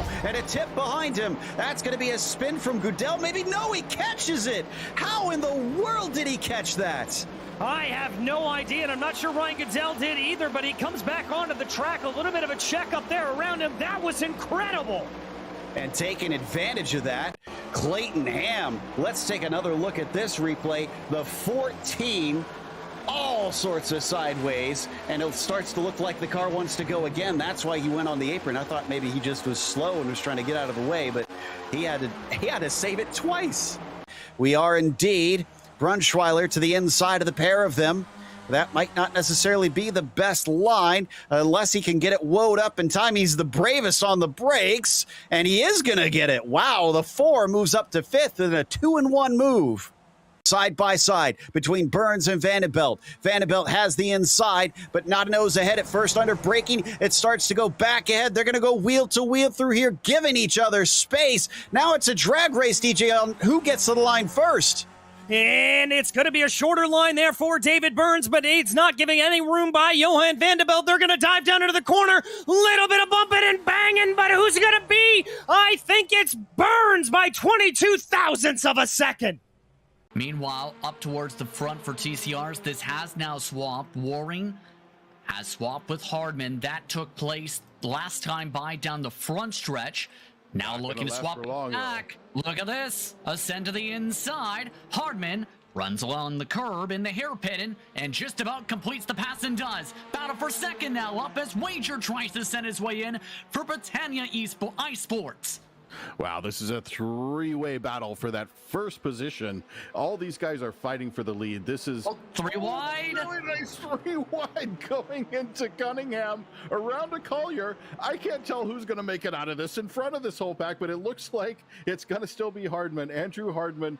Oh, and a tip behind him. That's going to be a spin from Goodell. Maybe no, he catches it. How in the world did he catch that? I have no idea, and I'm not sure Ryan Goodell did either, but he comes back onto the track. A little bit of a checkup there around him. That was incredible. And taking advantage of that, Clayton Ham. Let's take another look at this replay. The 14, all sorts of sideways, and it starts to look like the car wants to go again. That's why he went on the apron. I thought maybe he just was slow and was trying to get out of the way, but he had to save it twice. We are indeed Brunschweiler to the inside of the pair of them. That might not necessarily be the best line unless he can get it woed up in time. He's the bravest on the brakes, and he is going to get it. Wow, the 4 moves up to 5th in a 2-1 move. Side by side between Burns and Vanderbilt. Vanderbilt has the inside, but not a nose ahead at first under braking. It starts to go back ahead. They're going to go wheel to wheel through here, giving each other space. Now it's a drag race, DJ, on who gets to the line first. And it's going to be a shorter line there for David Burns, but it's not giving any room by Johan Vanderbilt. They're going to dive down into the corner. Little bit of bumping and banging, but who's it going to be? I think it's Burns by 22 thousandths of a second. Meanwhile, up towards the front for TCRs, this has now swapped. Waring has swapped with Hardman. That took place last time by down the front stretch. Now looking to swap back. Look at this. Ascend to the inside. Hardman runs along the curb in the hairpin and just about completes the pass and does. Battle for second now up as Wager tries to send his way in for Britannia iSports. Wow, this is a three-way battle for that first position. All these guys are fighting for the lead. This is 3 wide. Really nice 3 wide going into Cunningham around to Collier. I can't tell who's going to make it out of this in front of this whole pack, but it looks like it's going to still be Hardman. Andrew Hardman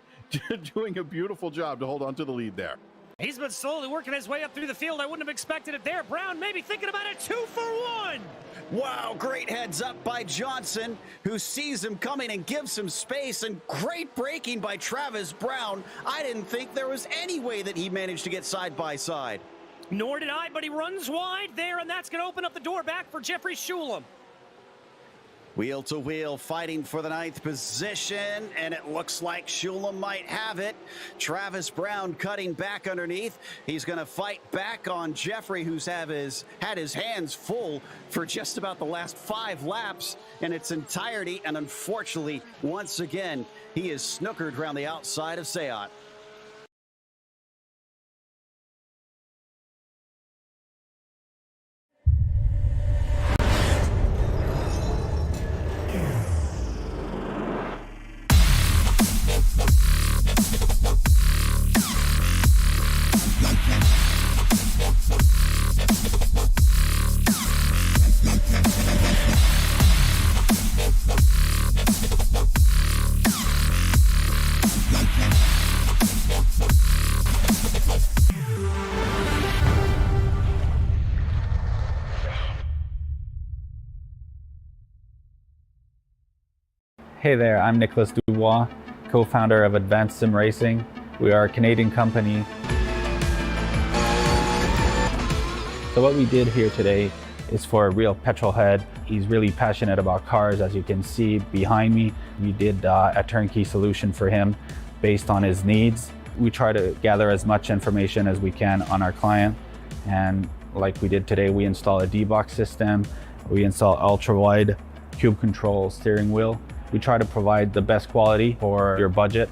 doing a beautiful job to hold on to the lead there. He's been slowly working his way up through the field. I wouldn't have expected it there. Brown maybe thinking about it. 2 for 1. Wow, great heads up by Johnson, who sees him coming and gives him space, and great braking by Travis Brown. I didn't think there was any way that he managed to get side by side. Nor did I, but he runs wide there, and that's going to open up the door back for Jeffrey Shulam. Wheel to wheel, fighting for the 9th position, and it looks like Shulam might have it. Travis Brown cutting back underneath. He's going to fight back on Jeffrey, who's had his hands full for just about the last 5 laps in its entirety, and unfortunately, once again, he is snookered around the outside of Sayat. Hey there, I'm Nicholas Dubois, co-founder of Advanced SimRacing. We are a Canadian company. So what we did here today is for a real petrol head. He's really passionate about cars, as you can see behind me. We did a turnkey solution for him based on his needs. We try to gather as much information as we can on our client. And like we did today, we install a D-Box system. We install ultra-wide cube control steering wheel. We try to provide the best quality for your budget.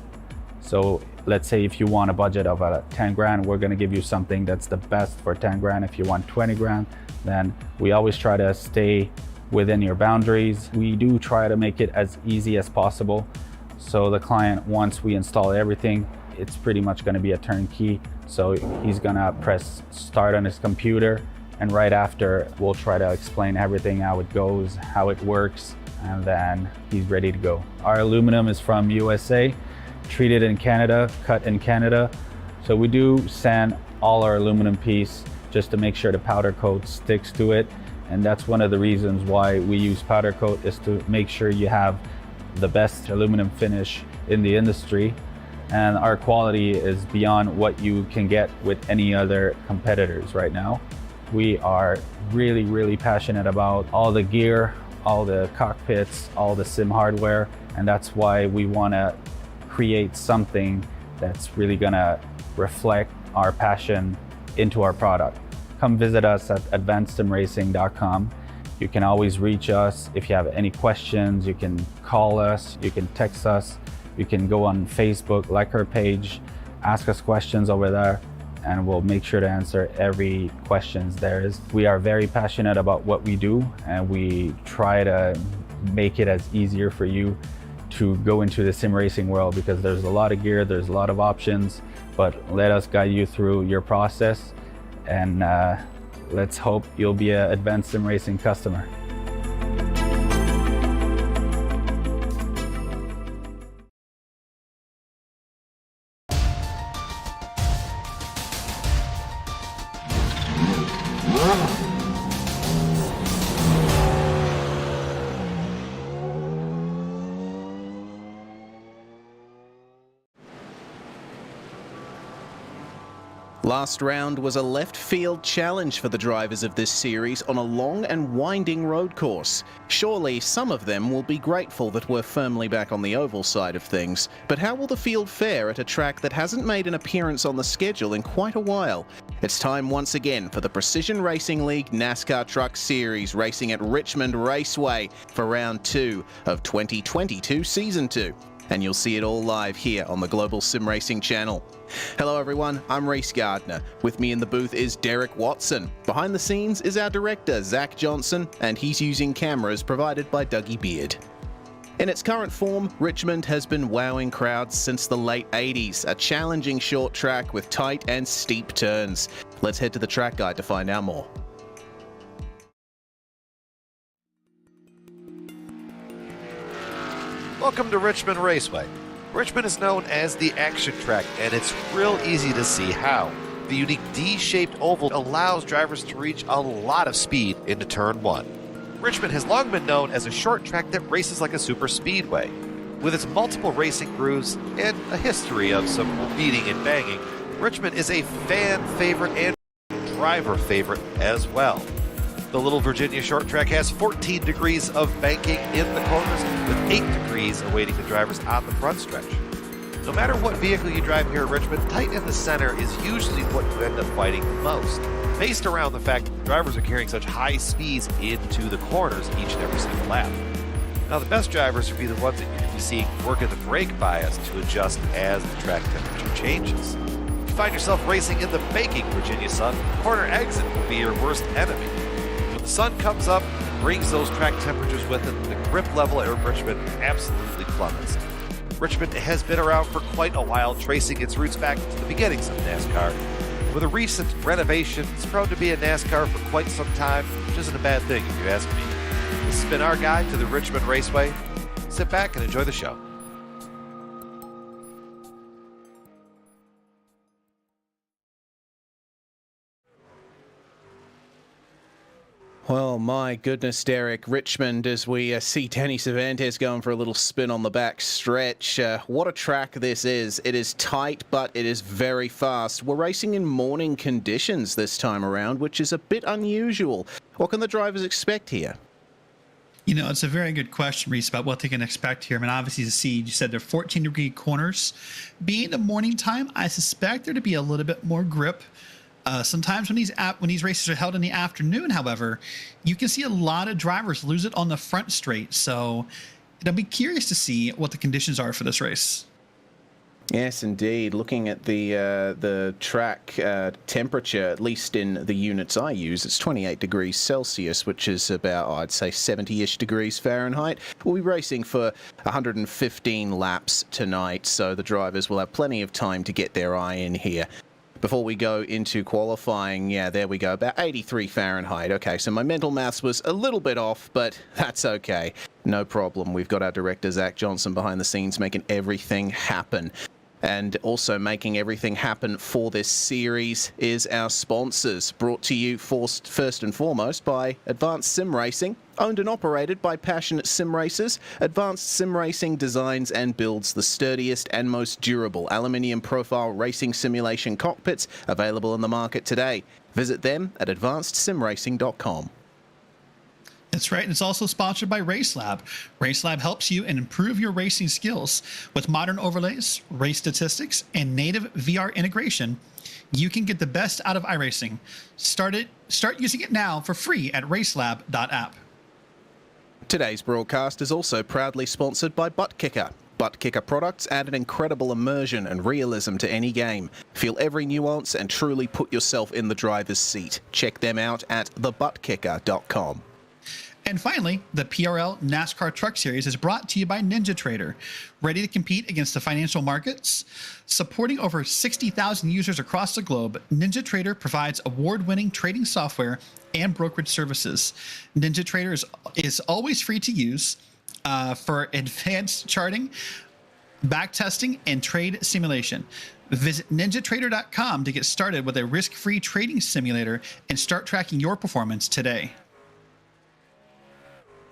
So let's say if you want a budget of 10 grand, we're gonna give you something that's the best for 10 grand. If you want 20 grand, then we always try to stay within your boundaries. We do try to make it as easy as possible. So the client, once we install everything, it's pretty much gonna be a turnkey. So he's gonna press start on his computer, and right after, we'll try to explain everything, how it goes, how it works, and then he's ready to go. Our aluminum is from USA, treated in Canada, cut in Canada. So we do sand all our aluminum piece just to make sure the powder coat sticks to it. And that's one of the reasons why we use powder coat, is to make sure you have the best aluminum finish in the industry. And our quality is beyond what you can get with any other competitors right now. We are really, really passionate about all the gear, all the cockpits, all the sim hardware, and that's why we want to create something that's really going to reflect our passion into our product. Come visit us at advancedsimracing.com. You can always reach us if you have any questions. You can call us, you can text us, you can go on Facebook, like our page, ask us questions over there, and we'll make sure to answer every question there is. We are very passionate about what we do, and we try to make it as easier for you to go into the sim racing world, because there's a lot of gear, there's a lot of options, but let us guide you through your process, and let's hope you'll be an Advanced Sim Racing customer. Last round was a left field challenge for the drivers of this series on a long and winding road course. Surely some of them will be grateful that we're firmly back on the oval side of things, but how will the field fare at a track that hasn't made an appearance on the schedule in quite a while? It's time once again for the Precision Racing League NASCAR Truck Series racing at Richmond Raceway for round 2 of 2022 Season 2. And you'll see it all live here on the Global Sim Racing channel. Hello everyone, I'm Reese Gardner. With me in the booth is Derek Watson. Behind the scenes is our director, Zach Johnson, and he's using cameras provided by Dougie Beard. In its current form, Richmond has been wowing crowds since the late 80s, a challenging short track with tight and steep turns. Let's head to the track guide to find out more. Welcome to Richmond Raceway. Richmond is known as the action track, and it's real easy to see how. The unique D-shaped oval allows drivers to reach a lot of speed into turn 1. Richmond has long been known as a short track that races like a super speedway. With its multiple racing grooves and a history of some beating and banging, Richmond is a fan favorite and driver favorite as well. The Little Virginia short track has 14 degrees of banking in the corners, with 8 degrees awaiting the drivers on the front stretch. No matter what vehicle you drive here at Richmond, tight in the center is usually what you end up fighting the most, based around the fact that drivers are carrying such high speeds into the corners each and every single lap. Now, the best drivers would be the ones that you can be seeing working the brake bias to adjust as the track temperature changes. If you find yourself racing in the baking Virginia sun, corner exit will be your worst enemy. The sun comes up, brings those track temperatures with it, the grip level at Richmond absolutely plummets. Richmond has been around for quite a while, tracing its roots back to the beginnings of NASCAR. With a recent renovation, it's proud to be a NASCAR for quite some time, which isn't a bad thing if you ask me. This has been our guide to the Richmond Raceway. Sit back and enjoy the show. Well, my goodness, Derek, Richmond, as we see Danny Cervantes going for a little spin on the back stretch. What a track this is. It is tight, but it is very fast. We're racing in morning conditions this time around, which is a bit unusual. What can the drivers expect here? You know, it's a very good question, Reese, about what they can expect here. I mean, obviously, to see, you said they're 14-degree corners. Being the morning time, I suspect there to be a little bit more grip. Sometimes when these races are held in the afternoon, however, you can see a lot of drivers lose it on the front straight. So I'll be curious to see what the conditions are for this race. Yes, indeed. Looking at the track temperature, at least in the units I use, it's 28 degrees Celsius, which is about, I'd say, 70-ish degrees Fahrenheit. We'll be racing for 115 laps tonight, so the drivers will have plenty of time to get their eye in here. Before we go into qualifying, yeah, there we go, about 83 Fahrenheit. Okay, so my mental maths was a little bit off, but that's okay. No problem. We've got our director, Zach Johnson, behind the scenes making everything happen. And also making everything happen for this series is our sponsors, brought to you first and foremost by Advanced Sim Racing, owned and operated by passionate sim racers. Advanced Sim Racing designs and builds the sturdiest and most durable aluminium profile racing simulation cockpits available in the market today. Visit them at advancedsimracing.com. That's right. And it's also sponsored by RaceLab. RaceLab helps you and improve your racing skills. With modern overlays, race statistics, and native VR integration, you can get the best out of iRacing. Start using it now for free at RaceLab.app. Today's broadcast is also proudly sponsored by ButtKicker. ButtKicker products add an incredible immersion and realism to any game. Feel every nuance and truly put yourself in the driver's seat. Check them out at thebuttkicker.com. And finally, the PRL NASCAR Truck Series is brought to you by NinjaTrader. Ready to compete against the financial markets? Supporting over 60,000 users across the globe, NinjaTrader provides award-winning trading software and brokerage services. NinjaTrader is always free to use for advanced charting, backtesting, and trade simulation. Visit NinjaTrader.com to get started with a risk-free trading simulator and start tracking your performance today.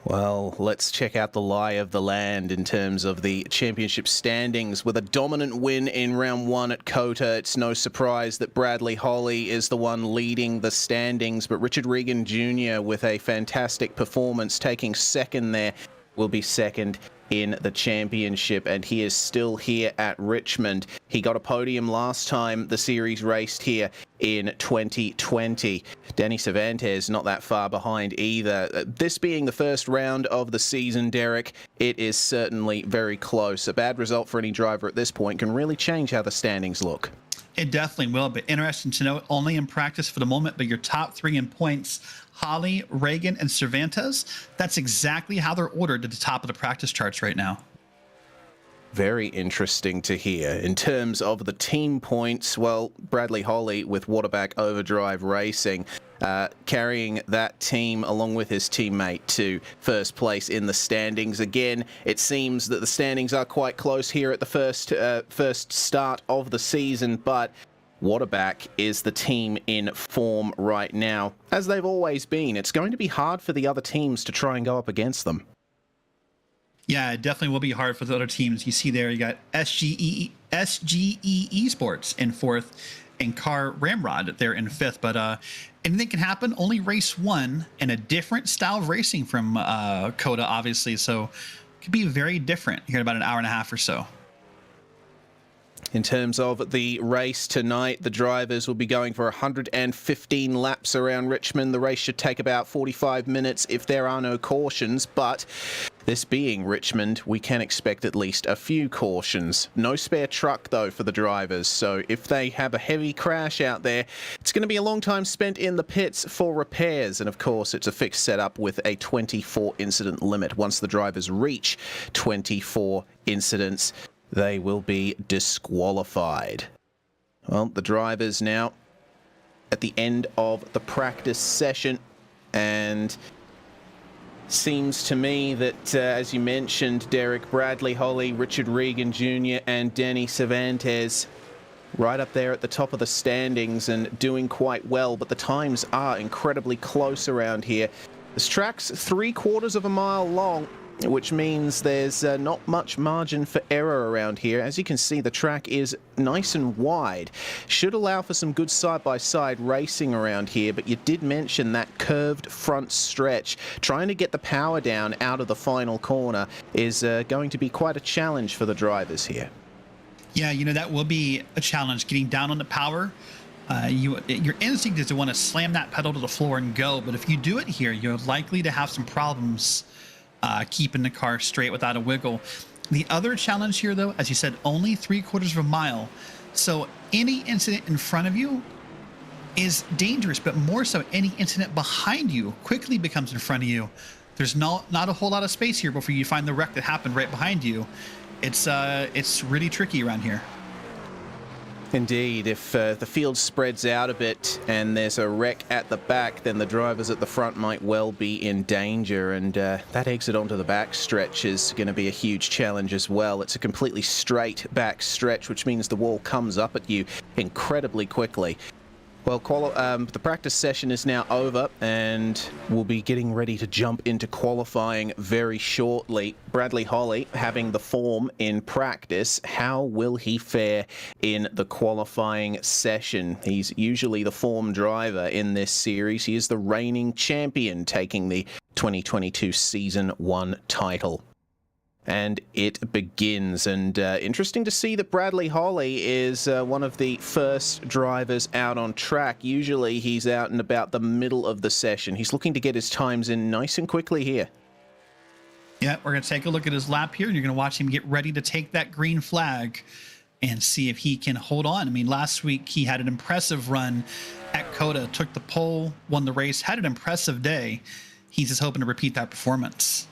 Well, let's check out the lie of the land in terms of the championship standings. With a dominant win in round one at COTA, it's no surprise that Bradley Holly is the one leading the standings, but Richard Regan Jr. with a fantastic performance, taking second there, will be second in the championship, and he is still here at Richmond. He got a podium last time the series raced here in 2020. Danny Cervantes not that far behind either. This being the first round of the season, Derek, it is certainly very close. A bad result for any driver at this point can really change how the standings look. It definitely will, but interesting to note, only in practice for the moment, but your top three in points, Holly, Reagan, and Cervantes, that's exactly how they're ordered at the top of the practice charts right now. Very interesting to hear. In terms of the team points, well, Bradley Holly with Waterback Overdrive Racing carrying that team along with his teammate to first place in the standings. Again, it seems that the standings are quite close here at the first start of the season, but Waterback is the team in form right now. As they've always been, it's going to be hard for the other teams to try and go up against them. Yeah, it definitely will be hard for the other teams. You see there, you got SGE Esports in fourth and Car Ramrod there in fifth. But anything can happen. Only race one and a different style of racing from COTA, obviously. So it could be very different here in about an hour and a half or so. In terms of the race tonight, the drivers will be going for 115 laps around Richmond. The race should take about 45 minutes if there are no cautions, but this being Richmond, we can expect at least a few cautions. No spare truck, though, for the drivers, so if they have a heavy crash out there, it's going to be a long time spent in the pits for repairs, and of course, it's a fixed setup with a 24 incident limit. Once the drivers reach 24 incidents, they will be disqualified. Well, the drivers now at the end of the practice session, and seems to me that, as you mentioned, Derek, Bradley Holly, Richard Regan Jr. and Danny Cervantes right up there at the top of the standings and doing quite well, but the times are incredibly close around here. This track's 3/4 of a mile long, which means there's not much margin for error around here. As you can see, the track is nice and wide. Should allow for some good side-by-side racing around here, but you did mention that curved front stretch. Trying to get the power down out of the final corner is going to be quite a challenge for the drivers here. Yeah, you know, that will be a challenge, getting down on the power. Your instinct is to want to slam that pedal to the floor and go, but if you do it here, you're likely to have some problems keeping the car straight without a wiggle. The other challenge here, though, as you said, only 3/4 of a mile. So any incident in front of you is dangerous, but more so any incident behind you quickly becomes in front of you. There's not a whole lot of space here before you find the wreck that happened right behind you. It's really tricky around here. Indeed, if the field spreads out a bit and there's a wreck at the back, then the drivers at the front might well be in danger, and that exit onto the back stretch is going to be a huge challenge as well. It's a completely straight back stretch, which means the wall comes up at you incredibly quickly. Well, the practice session is now over, and we'll be getting ready to jump into qualifying very shortly. Bradley Holly having the form in practice. How will he fare in the qualifying session? He's usually the form driver in this series. He is the reigning champion, taking the 2022 Season 1 title. And it begins, and interesting to see that Bradley Holly is one of the first drivers out on track. Usually he's out in about the middle of the session. He's looking to get his times in nice and quickly here. Yeah, we're going to take a look at his lap here, and you're going to watch him get ready to take that green flag and see if he can hold on. I mean, last week he had an impressive run at COTA, took the pole, won the race, had an impressive day. He's just hoping to repeat that performance.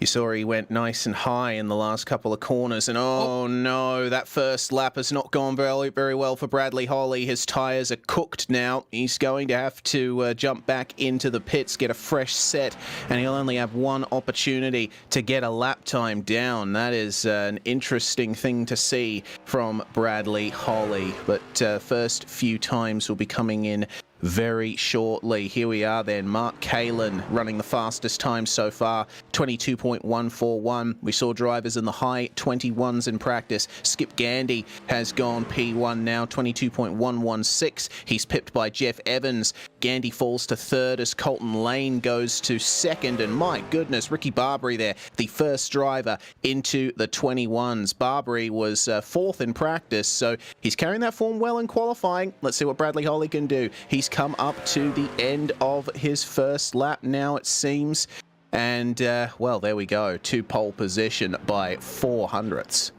You saw he went nice and high in the last couple of corners, and oh no, that first lap has not gone very, very well for Bradley Holly. His tyres are cooked now. He's going to have to jump back into the pits, get a fresh set, and he'll only have one opportunity to get a lap time down. That is an interesting thing to see from Bradley Holly, but first few times will be coming in very shortly. Here we are then. Mark Kalin running the fastest time so far, 22.141. We saw drivers in the high 21s in practice. Skip Gandy has gone P1 now, 22.116. He's pipped by Jeff Evans. Gandy falls to third as Colton Lane goes to second. And my goodness, Ricky Barbary there, the first driver into the 21s. Barbary was fourth in practice, so he's carrying that form well in qualifying. Let's see what Bradley Holly can do. He's come up to the end of his first lap now, it seems. And, well, there we go. To pole position by 0.04.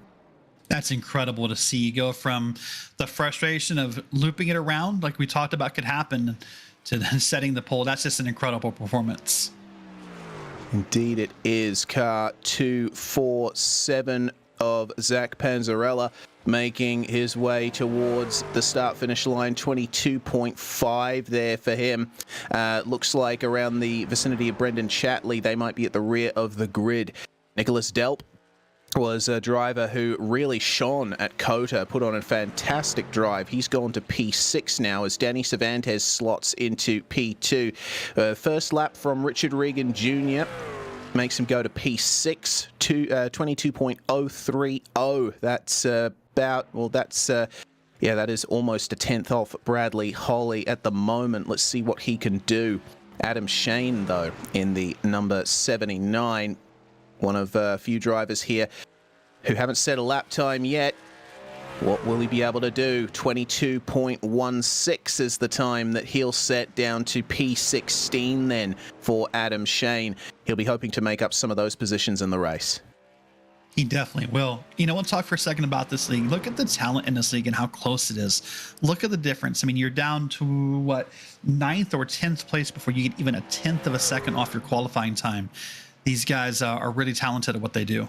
That's incredible to see. You go from the frustration of looping it around, like we talked about could happen, to then setting the pole. That's just an incredible performance. Indeed it is. Car 247 of Zach Panzarella making his way towards the start-finish line, 22.5 there for him. Looks like around the vicinity of Brendan Chatley, they might be at the rear of the grid. Nicholas Delp was a driver who really shone at COTA, put on a fantastic drive. He's gone to P6 now as Danny Cervantes slots into P2. First lap from Richard Regan Jr. makes him go to P6 to 22.030. That's yeah, that is almost a tenth off Bradley Holly at the moment. Let's see what he can do. Adam Shane, though, in the number 79, one of a few drivers here who haven't set a lap time yet. What will he be able to do? 22.16 is the time that he'll set, down to P16 then for Adam Shane. He'll be hoping to make up some of those positions in the race. He definitely will. You know, we'll talk for a second about this league. Look at the talent in this league and how close it is. Look at the difference. I mean, you're down to, what, 9th or 10th place before you get even a 10th of a second off your qualifying time. These guys are really talented at what they do.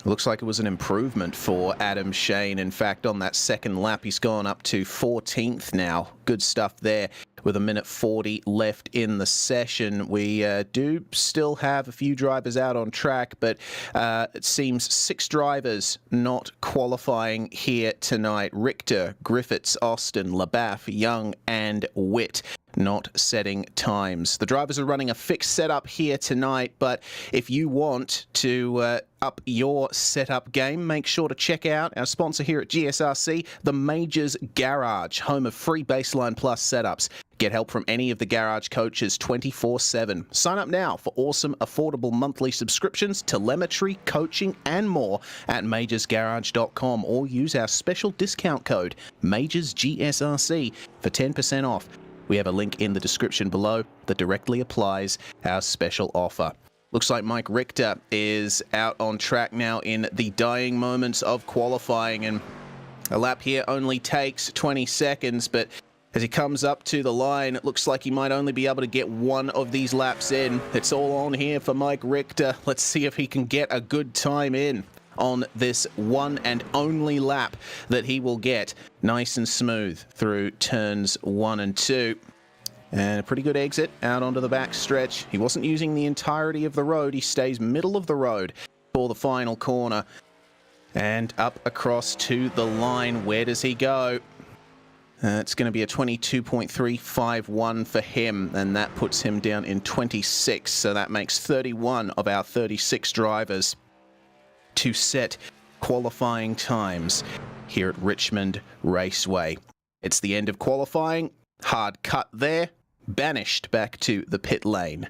Looks like it was an improvement for Adam Shane. In fact, on that second lap, he's gone up to 14th now. Good stuff there. With a minute 40 left in the session, we do still have a few drivers out on track, but it seems 6 drivers not qualifying here tonight. Richter, Griffiths, Austin, LaBaff, Young, and Witt not setting times. The drivers are running a fixed setup here tonight, but if you want to up your setup game, make sure to check out our sponsor here at GSRC, the Majors Garage, home of free Baseline Plus setups. Get help from any of the garage coaches 24/7. Sign up now for awesome, affordable monthly subscriptions, telemetry, coaching, and more at majorsgarage.com, or use our special discount code MajorsGSRC for 10% off. We have a link in the description below that directly applies our special offer. Looks like Mike Richter is out on track now in the dying moments of qualifying, and a lap here only takes 20 seconds, but as he comes up to the line, it looks like he might only be able to get one of these laps in. It's all on here for Mike Richter. Let's see if he can get a good time in on this one and only lap that he will get nice and smooth through turns 1 and 2. And a pretty good exit out onto the back stretch. He wasn't using the entirety of the road. He stays middle of the road for the final corner. And up across to the line. Where does he go? It's going to be a 22.351 for him, and that puts him down in 26. So that makes 31 of our 36 drivers to set qualifying times here at Richmond Raceway. It's the end of qualifying. Hard cut there. Banished back to the pit lane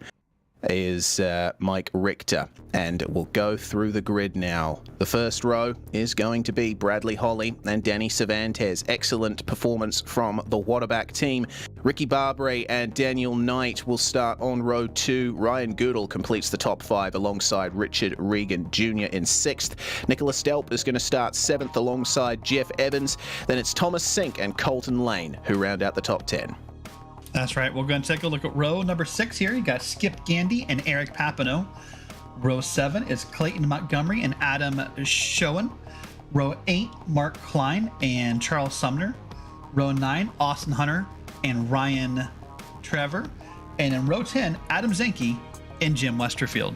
is Mike Richter, and we'll go through the grid now. The first row is going to be Bradley Holly and Danny Cervantes. Excellent performance from the Waterback team. Ricky Barbary and Daniel Knight will start on row 2. Ryan Goodall completes the top 5 alongside Richard Regan Jr. in 6th. Nicholas Delp is going to start 7th alongside Jeff Evans. Then it's Thomas Sink and Colton Lane who round out the top 10. That's right. We're going to take a look at row number 6 here. You got Skip Gandy and Eric Papineau. Row 7 is Clayton Montgomery and Adam Schoen. Row 8, Mark Klein and Charles Sumner. Row 9, Austin Hunter and Ryan Trevor. And in row 10, Adam Zenke and Jim Westerfield.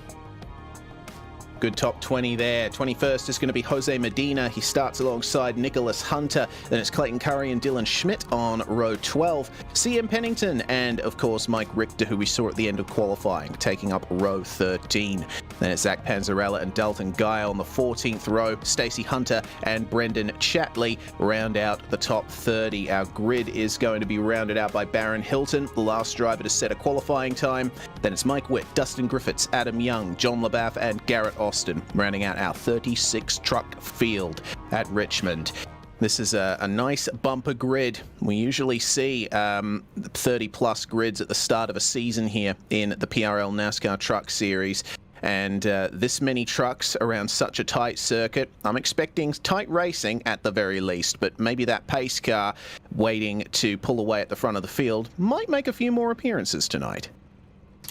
Good top 20 there. 21st is going to be Jose Medina. He starts alongside Nicholas Hunter. Then it's Clayton Curry and Dylan Schmidt on row 12. CM Pennington and, of course, Mike Richter, who we saw at the end of qualifying, taking up row 13. Then it's Zach Panzarella and Dalton Guy on the 14th row. Stacey Hunter and Brendan Chatley round out the top 30. Our grid is going to be rounded out by Barron Hilton, the last driver to set a qualifying time. Then it's Mike Witt, Dustin Griffiths, Adam Young, John LaBaff and Garrett Austin, rounding out our 36 truck field at Richmond. This is a nice bumper grid. We usually see 30 plus grids at the start of a season here in the PRL NASCAR Truck Series. And this many trucks around such a tight circuit, I'm expecting tight racing at the very least, but maybe that pace car waiting to pull away at the front of the field might make a few more appearances tonight.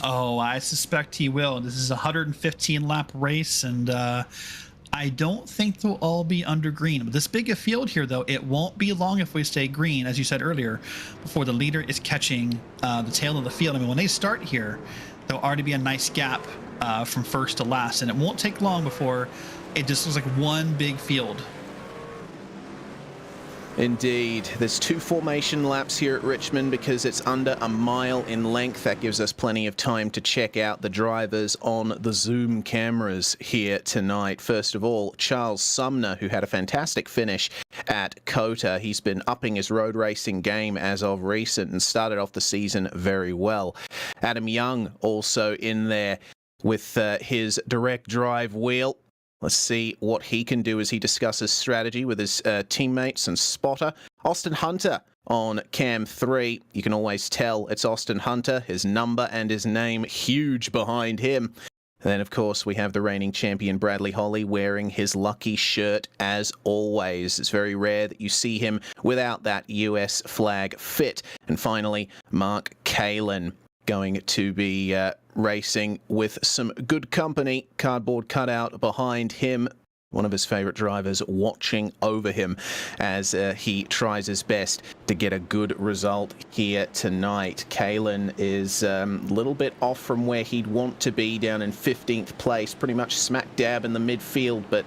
Oh, I suspect he will. This is a 115 lap race, and I don't think they'll all be under green. With this big a field here, though, it won't be long if we stay green, as you said earlier, before the leader is catching the tail of the field. I mean, when they start here, there'll already be a nice gap from first to last, and it won't take long before it just looks like one big field. Indeed. There's 2 formation laps here at Richmond because it's under a mile in length. That gives us plenty of time to check out the drivers on the Zoom cameras here tonight. First of all, Charles Sumner, who had a fantastic finish at COTA. He's been upping his road racing game as of recent and started off the season very well. Adam Young also in there with his direct drive wheel. Let's see what he can do as he discusses strategy with his teammates and spotter. Austin Hunter on cam 3. You can always tell it's Austin Hunter, his number and his name huge behind him. And then, of course, we have the reigning champion Bradley Holly wearing his lucky shirt as always. It's very rare that you see him without that US flag fit. And finally, Mark Kalin going to be racing with some good company. Cardboard cutout behind him. One of his favorite drivers watching over him as he tries his best to get a good result here tonight. Kalin is a little bit off from where he'd want to be, down in 15th place, pretty much smack dab in the midfield, but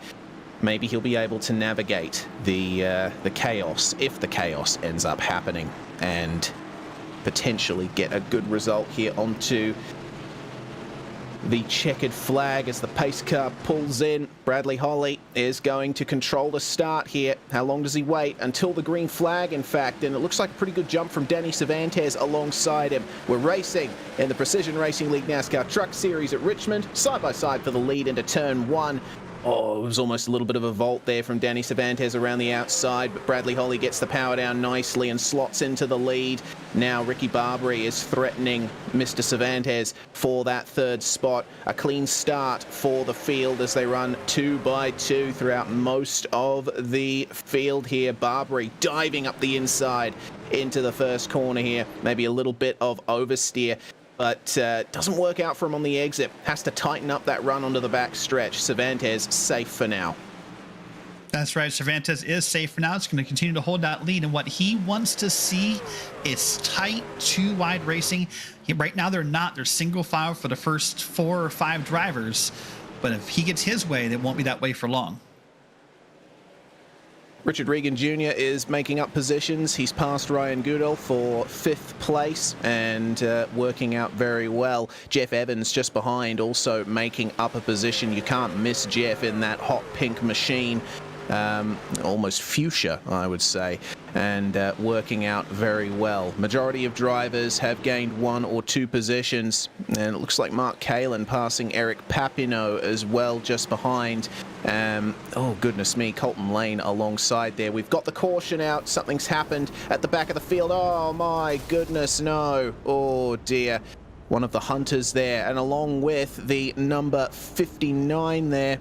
maybe he'll be able to navigate the chaos, if the chaos ends up happening, and potentially get a good result here onto the checkered flag as the pace car pulls in. Bradley Holly is going to control the start here. How long does he wait? Until the green flag, in fact, and it looks like a pretty good jump from Danny Cervantes alongside him. We're racing in the Precision Racing League NASCAR Truck Series at Richmond, side by side for the lead into turn 1. Oh, it was almost a little bit of a vault there from Danny Cervantes around the outside, but Bradley Holly gets the power down nicely and slots into the lead. Now Ricky Barbary is threatening Mr. Cervantes for that third spot. A clean start for the field as they run 2 by 2 throughout most of the field here. Barbary diving up the inside into the first corner here. Maybe a little bit of oversteer, but doesn't work out for him on the exit. Has to tighten up that run onto the back stretch. Cervantes safe for now. That's right. Cervantes is safe for now. It's going to continue to hold that lead. And what he wants to see is tight, 2-wide racing. Right now, they're not. They're single file for the first 4 or 5 drivers. But if he gets his way, it won't be that way for long. Richard Regan Jr. is making up positions. He's passed Ryan Goodall for 5th place and working out very well. Jeff Evans just behind, also making up a position. You can't miss Jeff in that hot pink machine. Almost fuchsia, I would say, and working out very well. Majority of drivers have gained 1 or 2 positions, and it looks like Mark Kalin passing Eric Papineau as well, just behind. Oh, goodness me, Colton Lane alongside there. We've got the caution out. Something's happened at the back of the field. Oh, my goodness, no. Oh, dear. One of the hunters there, and along with the number 59 there.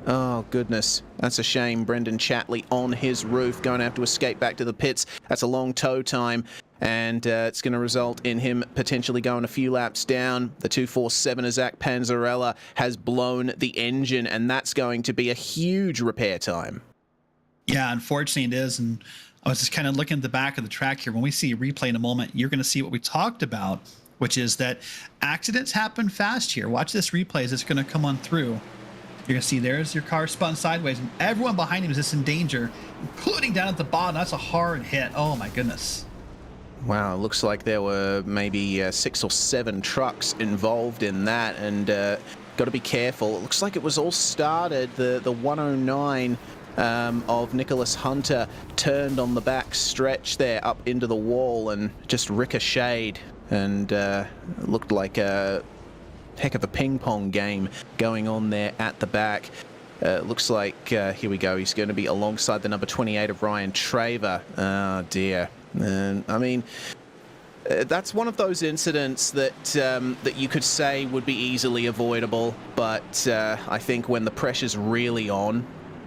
Oh, goodness. That's a shame. Brendan Chatley on his roof, going to have to escape back to the pits. That's a long tow time, and it's going to result in him potentially going a few laps down. The 247 Zach Panzarella has blown the engine, and that's going to be a huge repair time. Yeah, unfortunately it is, and I was just kind of looking at the back of the track here. When we see a replay in a moment, you're going to see what we talked about, which is that accidents happen fast here. Watch this replay as it's going to come on through. You're going to see there's your car spun sideways, and everyone behind him is just in danger, including down at the bottom. That's a hard hit. Oh, my goodness. Wow, looks like there were maybe 6 or 7 trucks involved in that, and got to be careful. It looks like it was all started, the 109 of Nicholas Hunter turned on the back stretch there up into the wall and just ricocheted, and looked like a heck of a ping pong game going on there at the back. Looks like, here we go, he's going to be alongside the number 28 of Ryan Traver. Oh dear. I mean, that's one of those incidents that that you could say would be easily avoidable, but I think when the pressure's really on,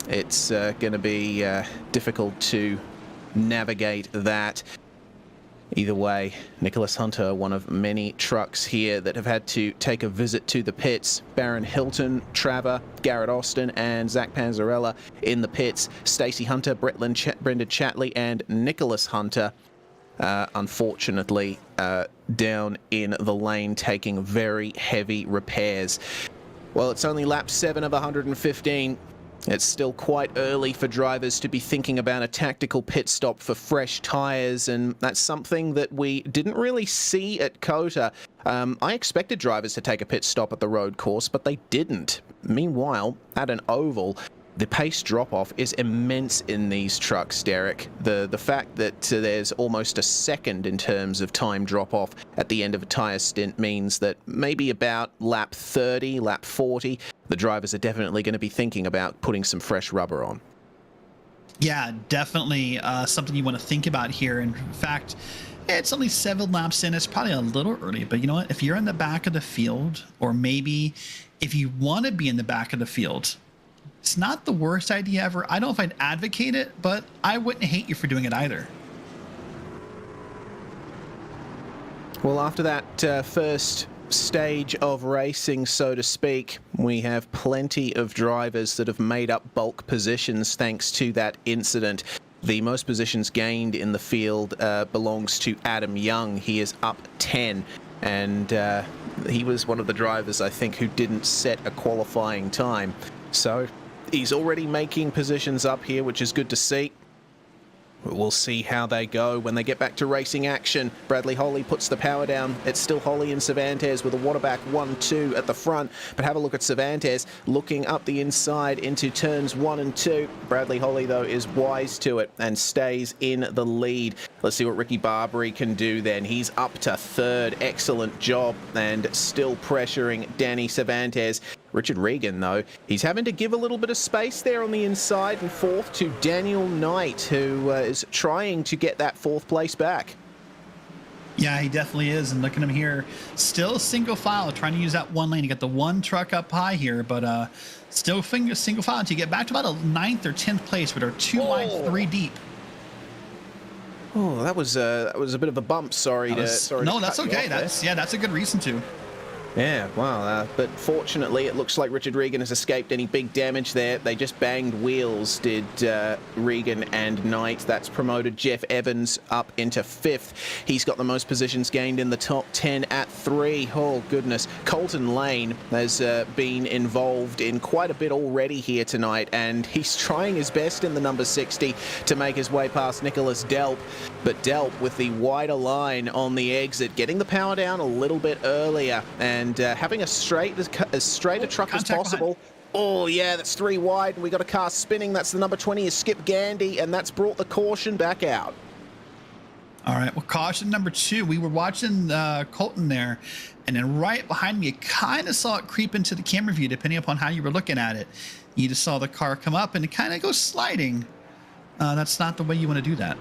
it's going to be difficult to navigate that. Either way, Nicholas Hunter, one of many trucks here that have had to take a visit to the pits. Baron Hilton, Traver, Garrett Austin, and Zach Panzarella in the pits. Stacey Hunter, Brendan Chatley, and Nicholas Hunter, unfortunately, down in the lane taking very heavy repairs. Well, it's only lap 7 of 115. It's still quite early for drivers to be thinking about a tactical pit stop for fresh tyres, and that's something that we didn't really see at COTA. I expected drivers to take a pit stop at the road course, but they didn't. Meanwhile, at an oval, the pace drop-off is immense in these trucks, Derek. The fact that there's almost a second in terms of time drop-off at the end of a tyre stint means that maybe about lap 30, lap 40, the drivers are definitely going to be thinking about putting some fresh rubber on. Yeah, definitely something you want to think about here. In fact, it's only 7 laps in. It's probably a little early, but you know what? If you're in the back of the field, or maybe if you want to be in the back of the field, it's not the worst idea ever. I don't know if I'd advocate it, but I wouldn't hate you for doing it either. Well, after that first stage of racing, so to speak, we have plenty of drivers that have made up bulk positions thanks to that incident. The most positions gained in the field belongs to Adam Young. He is up 10, and he was one of the drivers, I think, who didn't set a qualifying time. So he's already making positions up here, which is good to see. We'll see how they go when they get back to racing action. Bradley Holly puts the power down. It's still Holly and Cervantes with a Waterback 1-2 at the front. But have a look at Cervantes looking up the inside into turns 1 and 2. Bradley Holly, though, is wise to it and stays in the lead. Let's see what Ricky Barbary can do then. He's up to 3rd. Excellent job, and still pressuring Danny Cervantes. Richard Regan, though, he's having to give a little bit of space there on the inside and 4th to Daniel Knight, who is trying to get that 4th place back. Yeah, he definitely is. And look at him here. Still single file, trying to use that one lane. You got the one truck up high here, but still single file until you get back to about a 9th or 10th place, but are 2 lines 3 deep. Oh, that was a bit of a bump. Sorry. No, that's okay. That's a good reason to. Yeah, well, but fortunately it looks like Richard Regan has escaped any big damage there. They just banged wheels, did Regan and Knight. That's promoted Jeff Evans up into 5th. He's got the most positions gained in the top 10 at 3. Oh, goodness. Colton Lane has been involved in quite a bit already here tonight, and he's trying his best in the number 60 to make his way past Nicholas Delp. But Delp with the wider line on the exit, getting the power down a little bit earlier, and having as straight a truck as possible. Oh yeah, that's 3 wide, and we got a car spinning. That's the number 20 is Skip Gandy, and that's brought the caution back out. All right, well, caution number 2. We were watching Colton there, and then right behind me, you kind of saw it creep into the camera view, depending upon how you were looking at it. You just saw the car come up, and it kind of goes sliding. That's not the way you want to do that.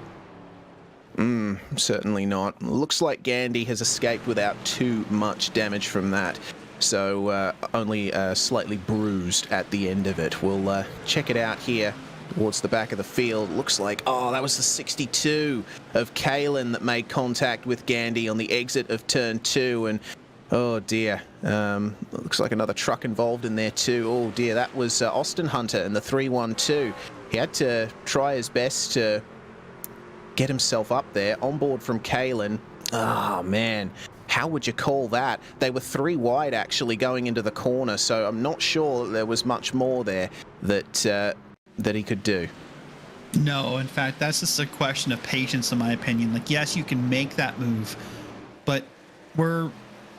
Certainly not. Looks like Gandy has escaped without too much damage from that. So only slightly bruised at the end of it. We'll check it out here towards the back of the field. Looks like, oh, that was the 62 of Kalen that made contact with Gandy on the exit of turn 2. And oh dear, looks like another truck involved in there too. Oh dear, that was Austin Hunter in the 312. He had to try his best to get himself up there. On board from Kalen. Oh man, how would you call that? They were 3 wide actually going into the corner, so I'm not sure there was much more there that that he could do. No, in fact, that's just a question of patience, in my opinion. Like, yes, you can make that move, but we're,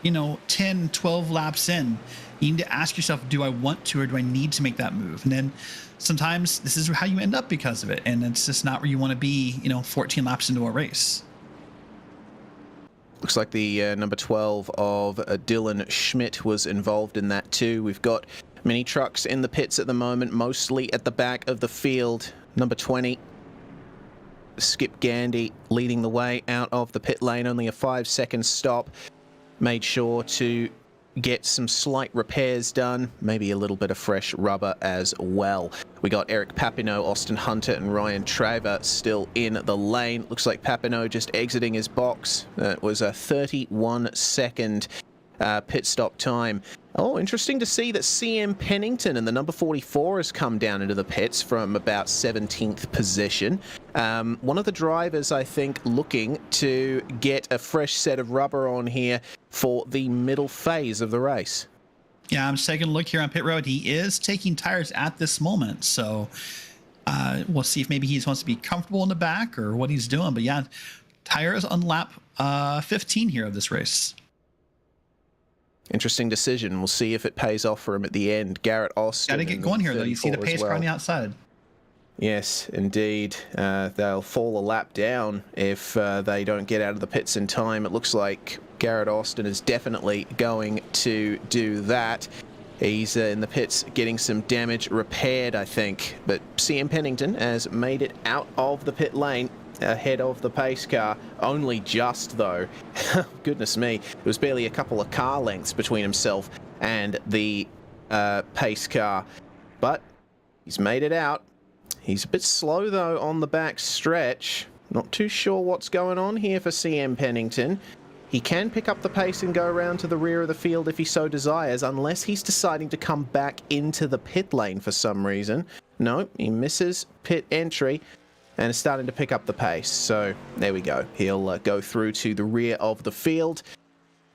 10, 12 laps in. You need to ask yourself, do I want to or do I need to make that move? And then sometimes this is how you end up because of it, and it's just not where you want to be, 14 laps into a race. Looks like the number 12 of Dylan Schmidt was involved in that too. We've got mini trucks in the pits at the moment, mostly at the back of the field. Number 20, Skip Gandy, leading the way out of the pit lane. Only a 5-second stop. Made sure to get some slight repairs done, maybe a little bit of fresh rubber as well. We got Eric Papineau, Austin Hunter, and Ryan Traver still in the lane. Looks like Papineau just exiting his box. It was a 31-second pit stop time. Oh, interesting to see that CM Pennington in the number 44 has come down into the pits from about 17th position. One of the drivers, I think, looking to get a fresh set of rubber on here for the middle phase of the race. Yeah, I'm just taking a look here on pit road. He is taking tires at this moment, so we'll see if maybe he wants to be comfortable in the back or what he's doing. But yeah, tires on lap 15 here of this race. Interesting decision. We'll see if it pays off for him at the end. Garrett Austin. Got to get going here, though. You see the pace car on the outside. Yes, indeed. They'll fall a lap down if they don't get out of the pits in time. It looks like Garrett Austin is definitely going to do that. He's in the pits getting some damage repaired, I think. But CM Pennington has made it out of the pit lane ahead of the pace car. Only just, though. Goodness me. It was barely a couple of car lengths between himself and the pace car. But he's made it out. He's a bit slow, though, on the back stretch. Not too sure what's going on here for CM Pennington. He can pick up the pace and go around to the rear of the field if he so desires, unless he's deciding to come back into the pit lane for some reason. No, he misses pit entry and is starting to pick up the pace. So there we go. He'll go through to the rear of the field,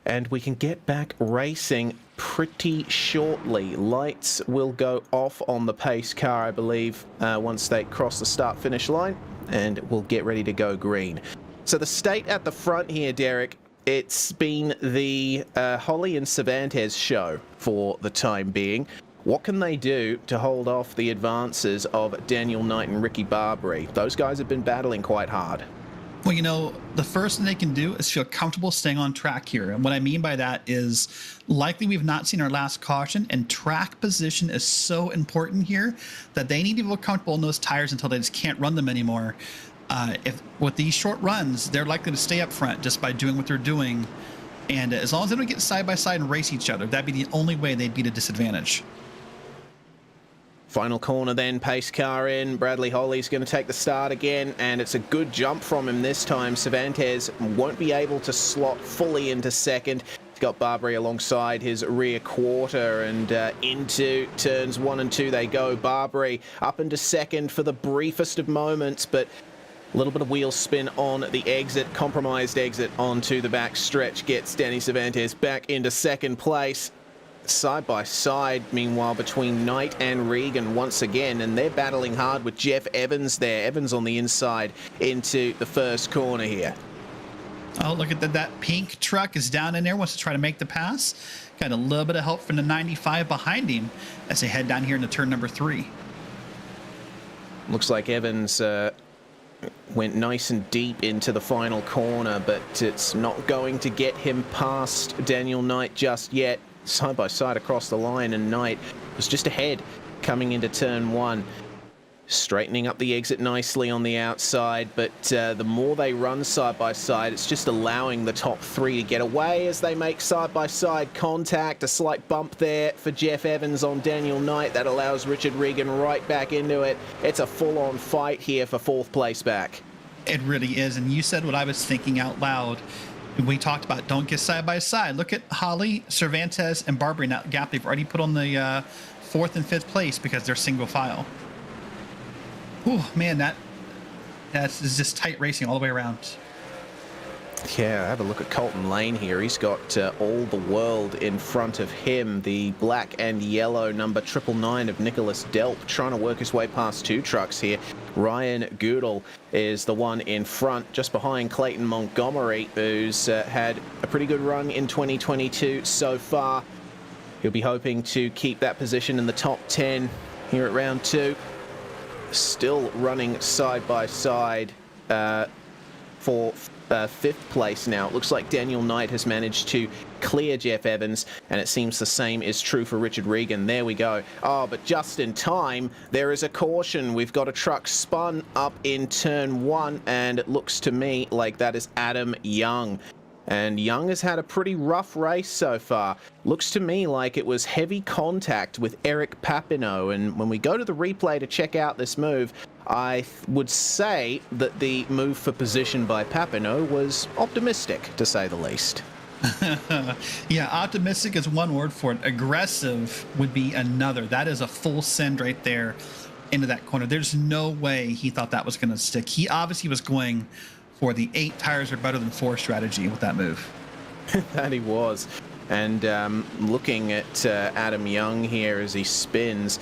and we can get back racing pretty shortly. Lights will go off on the pace car, I believe, once they cross the start-finish line, and we'll get ready to go green. So the state at the front here, Derek, it's been the Holly and Cervantes show for the time being. What can they do to hold off the advances of Daniel Knight and Ricky Barbary? Those guys have been battling quite hard. Well, the first thing they can do is feel comfortable staying on track here. And what I mean by that is likely we've not seen our last caution, and track position is so important here that they need to feel comfortable in those tires until they just can't run them anymore. If with these short runs, they're likely to stay up front just by doing what they're doing. And as long as they don't get side by side and race each other, that'd be the only way they'd be at a disadvantage. Final corner then, pace car in. Bradley Holly's going to take the start again, and it's a good jump from him this time. Cervantes won't be able to slot fully into second. He's got Barbary alongside his rear quarter, and into turns 1 and 2 they go. Barbary up into second for the briefest of moments, but a little bit of wheel spin on the exit, compromised exit onto the back stretch, gets Danny Cervantes back into second place. Side by side, meanwhile, between Knight and Regan once again, and they're battling hard with Jeff Evans there. Evans on the inside into the first corner here. Oh, look at that. That pink truck is down in there, wants to try to make the pass. Got a little bit of help from the 95 behind him as they head down here into turn number 3. Looks like Evans went nice and deep into the final corner, but it's not going to get him past Daniel Knight just yet. Side by side across the line, and Knight was just ahead coming into turn 1. Straightening up the exit nicely on the outside, but the more they run side by side, it's just allowing the top 3 to get away as they make side by side contact. A slight bump there for Jeff Evans on Daniel Knight. That allows Richard Regan right back into it. It's a full-on fight here for 4th place back. It really is, and you said what I was thinking out loud. We talked about don't get side by side. Look at Holly, Cervantes, and Barbary. Now, gap they've already put on the 4th and 5th place because they're single file. Oh man, that's just tight racing all the way around. Yeah, have a look at Colton Lane here. He's got all the world in front of him. The black and yellow number 999 of Nicholas Delp trying to work his way past 2 trucks here. Ryan Goodall is the one in front, just behind Clayton Montgomery, who's had a pretty good run in 2022 so far. He'll be hoping to keep that position in the top 10 here at round 2. Still running side by side for 5th place now. It looks like Daniel Knight has managed to clear Jeff Evans, and it seems the same is true for Richard Regan. There we go. Oh, but just in time, there is a caution. We've got a truck spun up in turn 1, and it looks to me like that is Adam Young. And Young has had a pretty rough race so far. Looks to me like it was heavy contact with Eric Papineau, and when we go to the replay to check out this move, I would say that the move for position by Papineau was optimistic, to say the least. Yeah, optimistic is one word for it. Aggressive would be another. That is a full send right there into that corner. There's no way he thought that was going to stick. He obviously was going for the 8 tires are better than 4 strategy with that move. That he was. And looking at Adam Young here as he spins,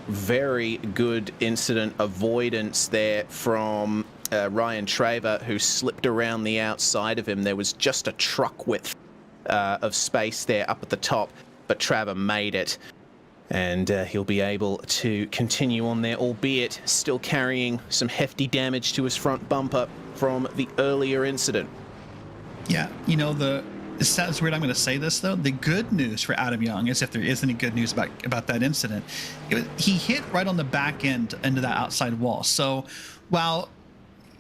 very good incident avoidance there from Ryan Traver, who slipped around the outside of him. There was just a truck width of space there up at the top, but Traver made it. And he'll be able to continue on there, albeit still carrying some hefty damage to his front bumper from the earlier incident. Yeah, you know, it sounds weird I'm going to say this, though. The good news for Adam Young, as if there is any good news about that incident, he hit right on the back end into that outside wall. So while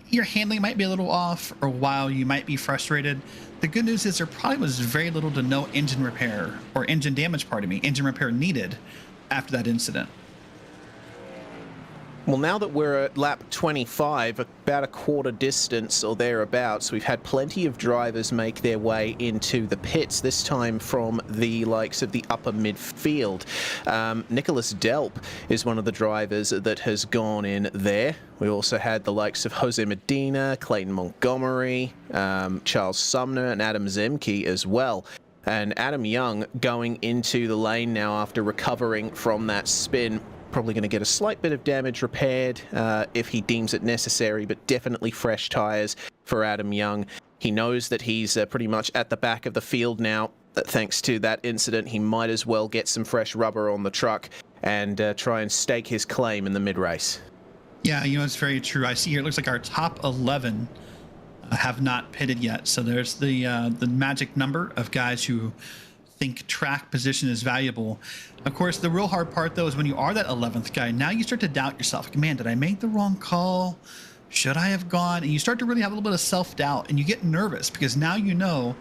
your handling might be a little off, or while you might be frustrated, the good news is there probably was very little to no engine repair, or engine damage, engine repair needed after that incident. Well, now that we're at lap 25, about a quarter distance or thereabouts, we've had plenty of drivers make their way into the pits, this time from the likes of the upper midfield. Nicholas Delp is one of the drivers that has gone in there. We also had the likes of Jose Medina, Clayton Montgomery, Charles Sumner, and Adam Zemke as well. And Adam Young going into the lane now after recovering from that spin. Probably going to get a slight bit of damage repaired if he deems it necessary, but definitely fresh tyres for Adam Young. He knows that he's pretty much at the back of the field now. Thanks to that incident, he might as well get some fresh rubber on the truck and try and stake his claim in the mid-race. Yeah, you know, it's very true. I see here, it looks like our top 11 have not pitted yet. So there's the magic number of guys who think track position is valuable. Of course, the real hard part, though, is when you are that 11th guy, now you start to doubt yourself. Like, man, did I make the wrong call? Should I have gone? And you start to really have a little bit of self-doubt, and you get nervous because now you know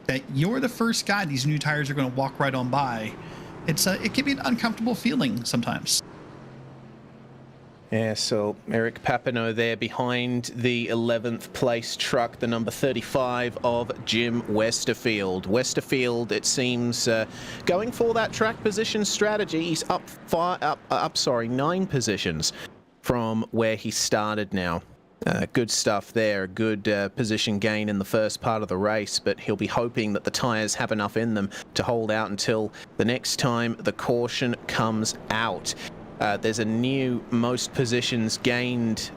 that you're the first guy these new tires are going to walk right on by. It can be an uncomfortable feeling sometimes. Yeah, so Eric Papineau there behind the 11th place truck, the number 35 of Jim Westerfield. Westerfield, it seems, going for that track position strategy. He's up 9 positions from where he started now. Good stuff there, good position gain in the first part of the race, but he'll be hoping that the tyres have enough in them to hold out until the next time the caution comes out. There's a new most positions gained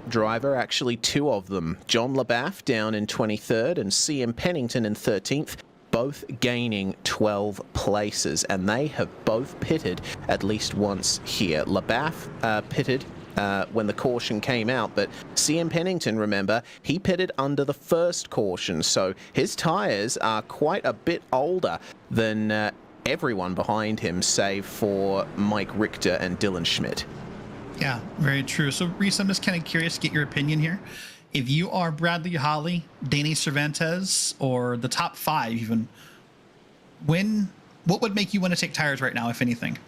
driver, actually 2 of them. John LaBaff down in 23rd and CM Pennington in 13th, both gaining 12 places, and they have both pitted at least once here. LaBaff pitted when the caution came out, but CM Pennington, remember, he pitted under the first caution, so his tyres are quite a bit older than everyone behind him, save for Mike Richter and Dylan Schmidt. Yeah, very true. So, Reese, I'm just kind of curious to get your opinion here. If you are Bradley Holly, Danny Cervantes, or the top 5 even, what would make you want to take tires right now, if anything?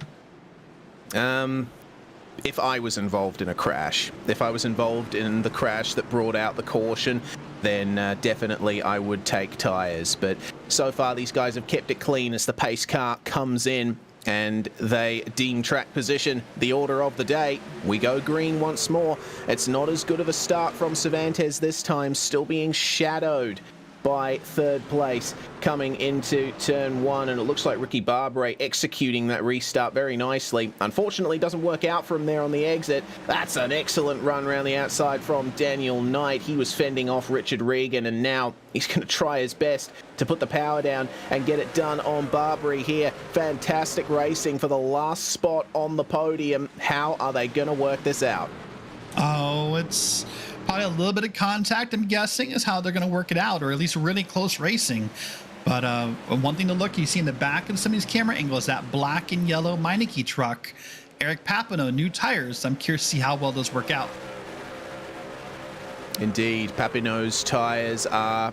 If I was involved in a crash, if I was involved in the crash that brought out the caution, then definitely I would take tyres. But so far these guys have kept it clean as the pace car comes in and they deem track position. The order of the day, we go green once more. It's not as good of a start from Cervantes this time, still being shadowed by 3rd place coming into turn 1, and it looks like Ricky Barbre executing that restart very nicely. Unfortunately, doesn't work out for him there on the exit. That's an excellent run around the outside from Daniel Knight. He was fending off Richard Regan, and now he's going to try his best to put the power down and get it done on Barbre here. Fantastic racing for the last spot on the podium. How are they going to work this out? Oh, it's probably a little bit of contact, I'm guessing, is how they're going to work it out, or at least really close racing. But one thing to look, you see in the back of some of these camera angles, that black and yellow Meineke truck. Eric Papineau, new tires. I'm curious to see how well those work out. Indeed, Papineau's tires are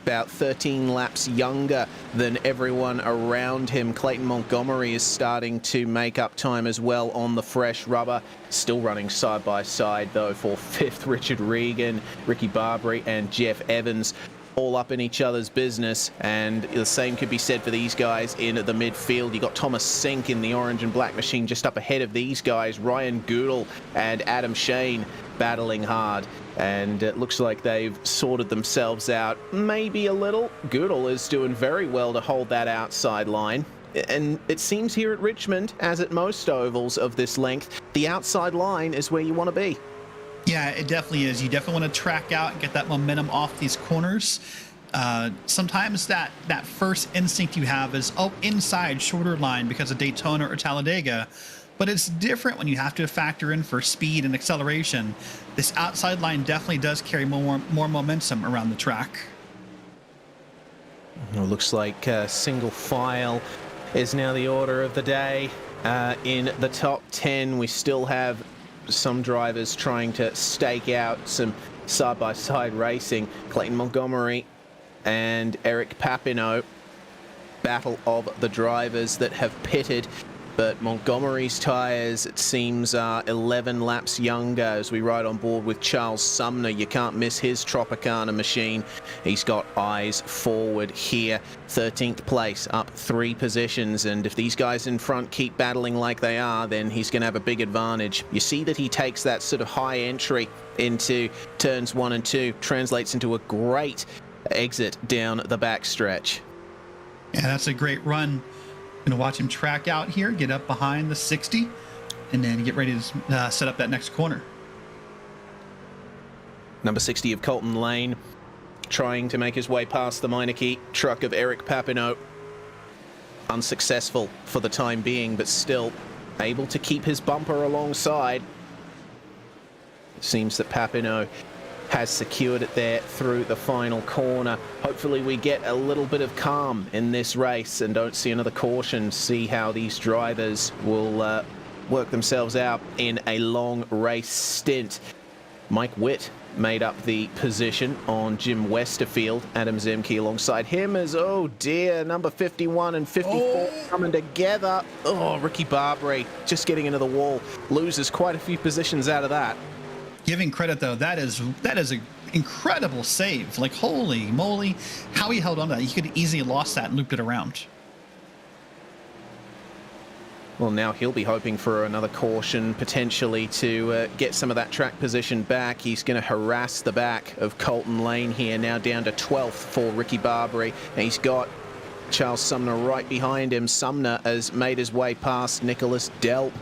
about 13 laps younger than everyone around him. Clayton Montgomery is starting to make up time as well on the fresh rubber. Still running side by side though for 5th, Richard Regan, Ricky Barbre and Jeff Evans, all up in each other's business, and the same could be said for these guys in the midfield. You got Thomas Sink in the orange and black machine just up ahead of these guys. Ryan Goodall and Adam Shane battling hard, and it looks like they've sorted themselves out maybe a little. Goodall is doing very well to hold that outside line, and it seems here at Richmond, as at most ovals of this length, the outside line is where you want to be. Yeah, it definitely is. You definitely want to track out and get that momentum off these corners. Sometimes that first instinct you have is, oh, inside, shorter line because of Daytona or Talladega. But it's different when you have to factor in for speed and acceleration. This outside line definitely does carry more momentum around the track. It looks like single file is now the order of the day. In the top 10, we still have some drivers trying to stake out some side-by-side racing. Clayton Montgomery and Eric Papineau, battle of the drivers that have pitted. But Montgomery's tyres, it seems, are 11 laps younger as we ride on board with Charles Sumner. You can't miss his Tropicana machine. He's got eyes forward here. 13th place, up 3 positions. And if these guys in front keep battling like they are, then he's going to have a big advantage. You see that he takes that sort of high entry into turns 1 and 2, translates into a great exit down the backstretch. Yeah, that's a great run. Gonna watch him track out here, get up behind the 60, and then get ready to set up that next corner. Number 60 of Colton Lane trying to make his way past the Meineke truck of Eric Papineau. Unsuccessful for the time being, but still able to keep his bumper alongside. It seems that Papineau has secured it there through the final corner. Hopefully we get a little bit of calm in this race and don't see another caution, see how these drivers will work themselves out in a long race stint. Mike Witt made up the position on Jim Westerfield. Adam Zemke alongside him as, oh dear, number 51 and 54 coming together. Oh, Ricky Barbary just getting into the wall. Loses quite a few positions out of that. Giving credit, though, that is an incredible save. Like, holy moly, how he held on to that. He could have easily lost that and looped it around. Well, now he'll be hoping for another caution, potentially, to get some of that track position back. He's going to harass the back of Colton Lane here, now down to 12th for Ricky Barbary. And he's got Charles Sumner right behind him. Sumner has made his way past Nicholas Delp.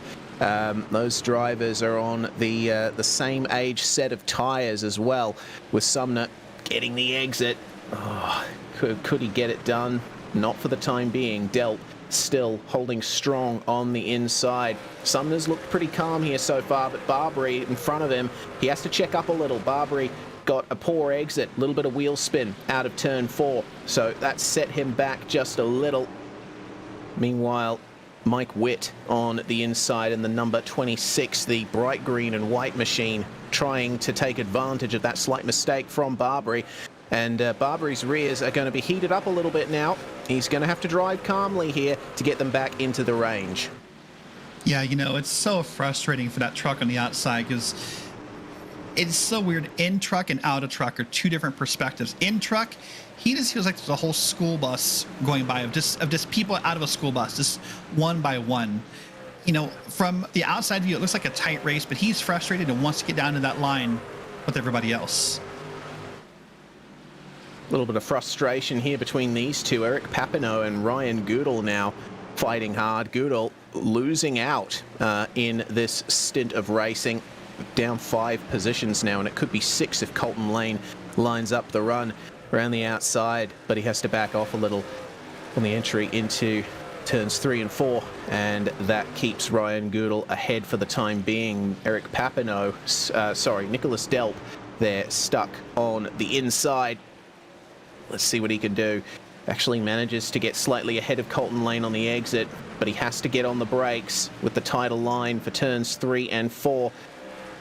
Those drivers are on the same age set of tyres as well, with Sumner getting the exit. Oh, could he get it done? Not for the time being. Delp still holding strong on the inside. Sumner's looked pretty calm here so far, but Barbary in front of him, he has to check up a little. Barbary got a poor exit, a little bit of wheel spin out of turn 4, so that set him back just a little. Meanwhile, Mike Witt on the inside in the number 26, the bright green and white machine, trying to take advantage of that slight mistake from Barbary. And Barbary's rears are going to be heated up a little bit now. He's going to have to drive calmly here to get them back into the range. Yeah, you know, it's so frustrating for that truck on the outside because it's so weird. In truck and out of truck are two different perspectives. In truck, he just feels like there's a whole school bus going by of just people out of a school bus, just one by one. You know, from the outside view, it looks like a tight race, but he's frustrated and wants to get down to that line with everybody else. A little bit of frustration here between these two. Eric Papineau and Ryan Goodall now fighting hard. Goodall losing out in this stint of racing. Down 5 positions now, and it could be 6 if Colton Lane lines up the run around the outside, but he has to back off a little on the entry into turns 3 and 4, and that keeps Ryan Goodall ahead for the time being. Eric Papineau, Nicholas Delp there stuck on the inside. Let's see what he can do. Actually manages to get slightly ahead of Colton Lane on the exit, but he has to get on the brakes with the title line for turns 3 and 4.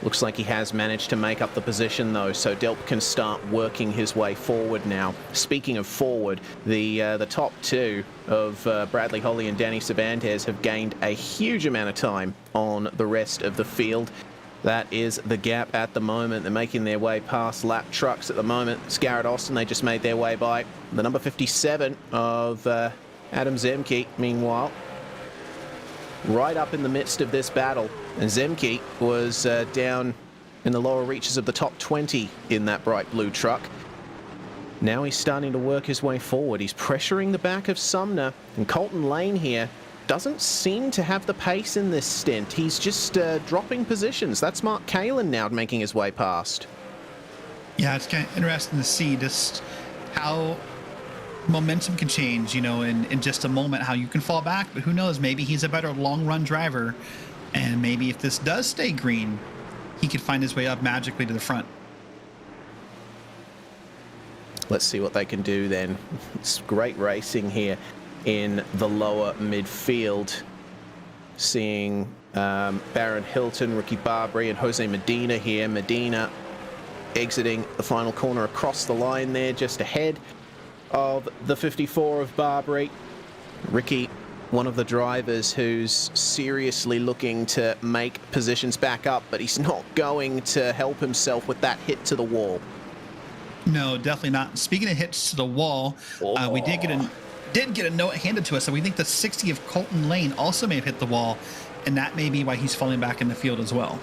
Looks like he has managed to make up the position though, so Delp can start working his way forward now. Speaking of forward, the top 2 of Bradley Holly and Danny Cervantes have gained a huge amount of time on the rest of the field. That is the gap at the moment. They're making their way past lap trucks at the moment. It's Garrett Austin they just made their way by. The number 57 of Adam Zemke, meanwhile, right up in the midst of this battle. And Zemke was down in the lower reaches of the top 20 in that bright blue truck. Now he's starting to work his way forward. He's pressuring the back of Sumner. And Colton Lane here doesn't seem to have the pace in this stint. He's just dropping positions. That's Mark Kalin now making his way past. Yeah, it's kind of interesting to see just how momentum can change, you know, in just a moment, how you can fall back. But who knows, maybe he's a better long-run driver. And maybe if this does stay green, he could find his way up magically to the front. Let's see what they can do then. It's great racing here in the lower midfield. Seeing Baron Hilton, Ricky Barbary and Jose Medina here. Medina exiting the final corner across the line there, just ahead of the 54 of Barbary. Ricky, one of the drivers who's seriously looking to make positions back up, but he's not going to help himself with that hit to the wall. No, definitely not. Speaking of hits to the wall, we did get a note handed to us, so we think the 60 of Colton Lane also may have hit the wall, and that may be why he's falling back in the field as well.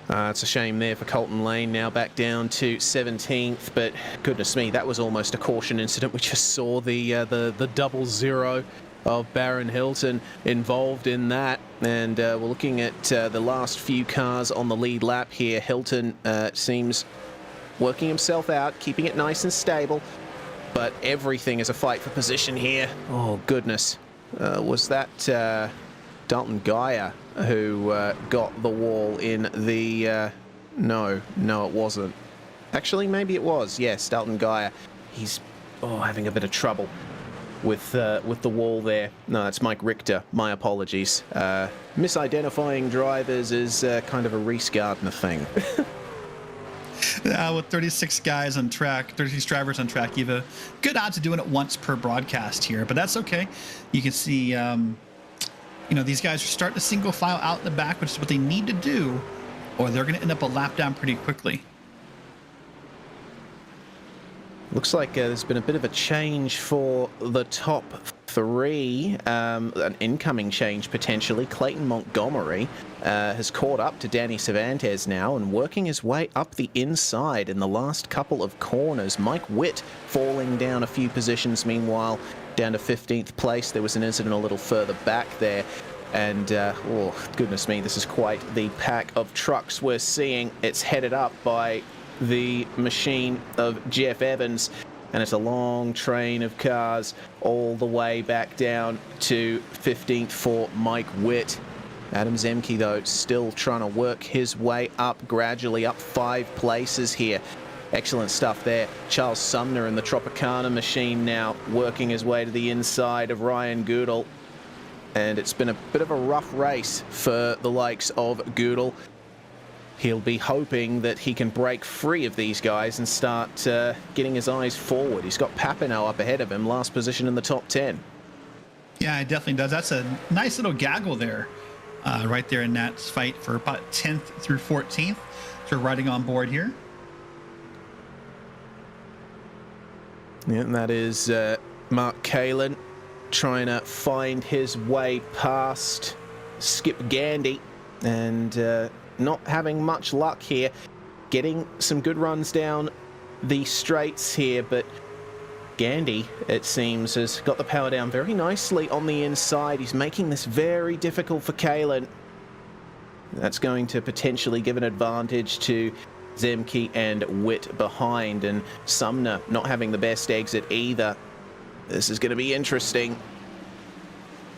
It's a shame there for Colton Lane, now back down to 17th, but goodness me, that was almost a caution incident. We just saw the double zero of Baron Hilton involved in that, and we're looking at the last few cars on the lead lap here. Hilton seems working himself out, keeping it nice and stable, but everything is a fight for position here. Oh goodness, was that Dalton Geyer who got the wall in the no it wasn't. Actually, maybe it was. Yes, Dalton Geyer. He's having a bit of trouble with the wall there. No, that's Mike Richter. My apologies. Misidentifying drivers is kind of a Reese Gardner thing. With 36 guys on track, 36 drivers on track, you have a good odds of doing it once per broadcast here, but that's okay. You can see, these guys are starting to single file out in the back, which is what they need to do, or they're going to end up a lap down pretty quickly. Looks like there's been a bit of a change for the top three, an incoming change potentially. Clayton Montgomery has caught up to Danny Cervantes now and working his way up the inside in the last couple of corners. Mike Witt falling down a few positions meanwhile, down to 15th place. There was an incident a little further back there. And, oh, goodness me, this is quite the pack of trucks we're seeing. It's headed up by the machine of Jeff Evans, and it's a long train of cars all the way back down to 15th for Mike Witt. Adam Zemke, though, still trying to work his way up gradually, up 5 places here. Excellent stuff there. Charles Sumner in the Tropicana machine now working his way to the inside of Ryan Goodall. And it's been a bit of a rough race for the likes of Goodall. He'll be hoping that he can break free of these guys and start getting his eyes forward. He's got Papineau up ahead of him, last position in the top 10. Yeah, it definitely does. That's a nice little gaggle there, right there in that fight for about 10th through 14th. So we're riding on board here. Yeah, and that is Mark Kalin trying to find his way past Skip Gandy, and not having much luck here. Getting some good runs down the straights here, but Gandy, it seems, has got the power down very nicely on the inside. He's making this very difficult for Kalin. That's going to potentially give an advantage to Zemke and Witt behind, and Sumner not having the best exit either. This is going to be interesting.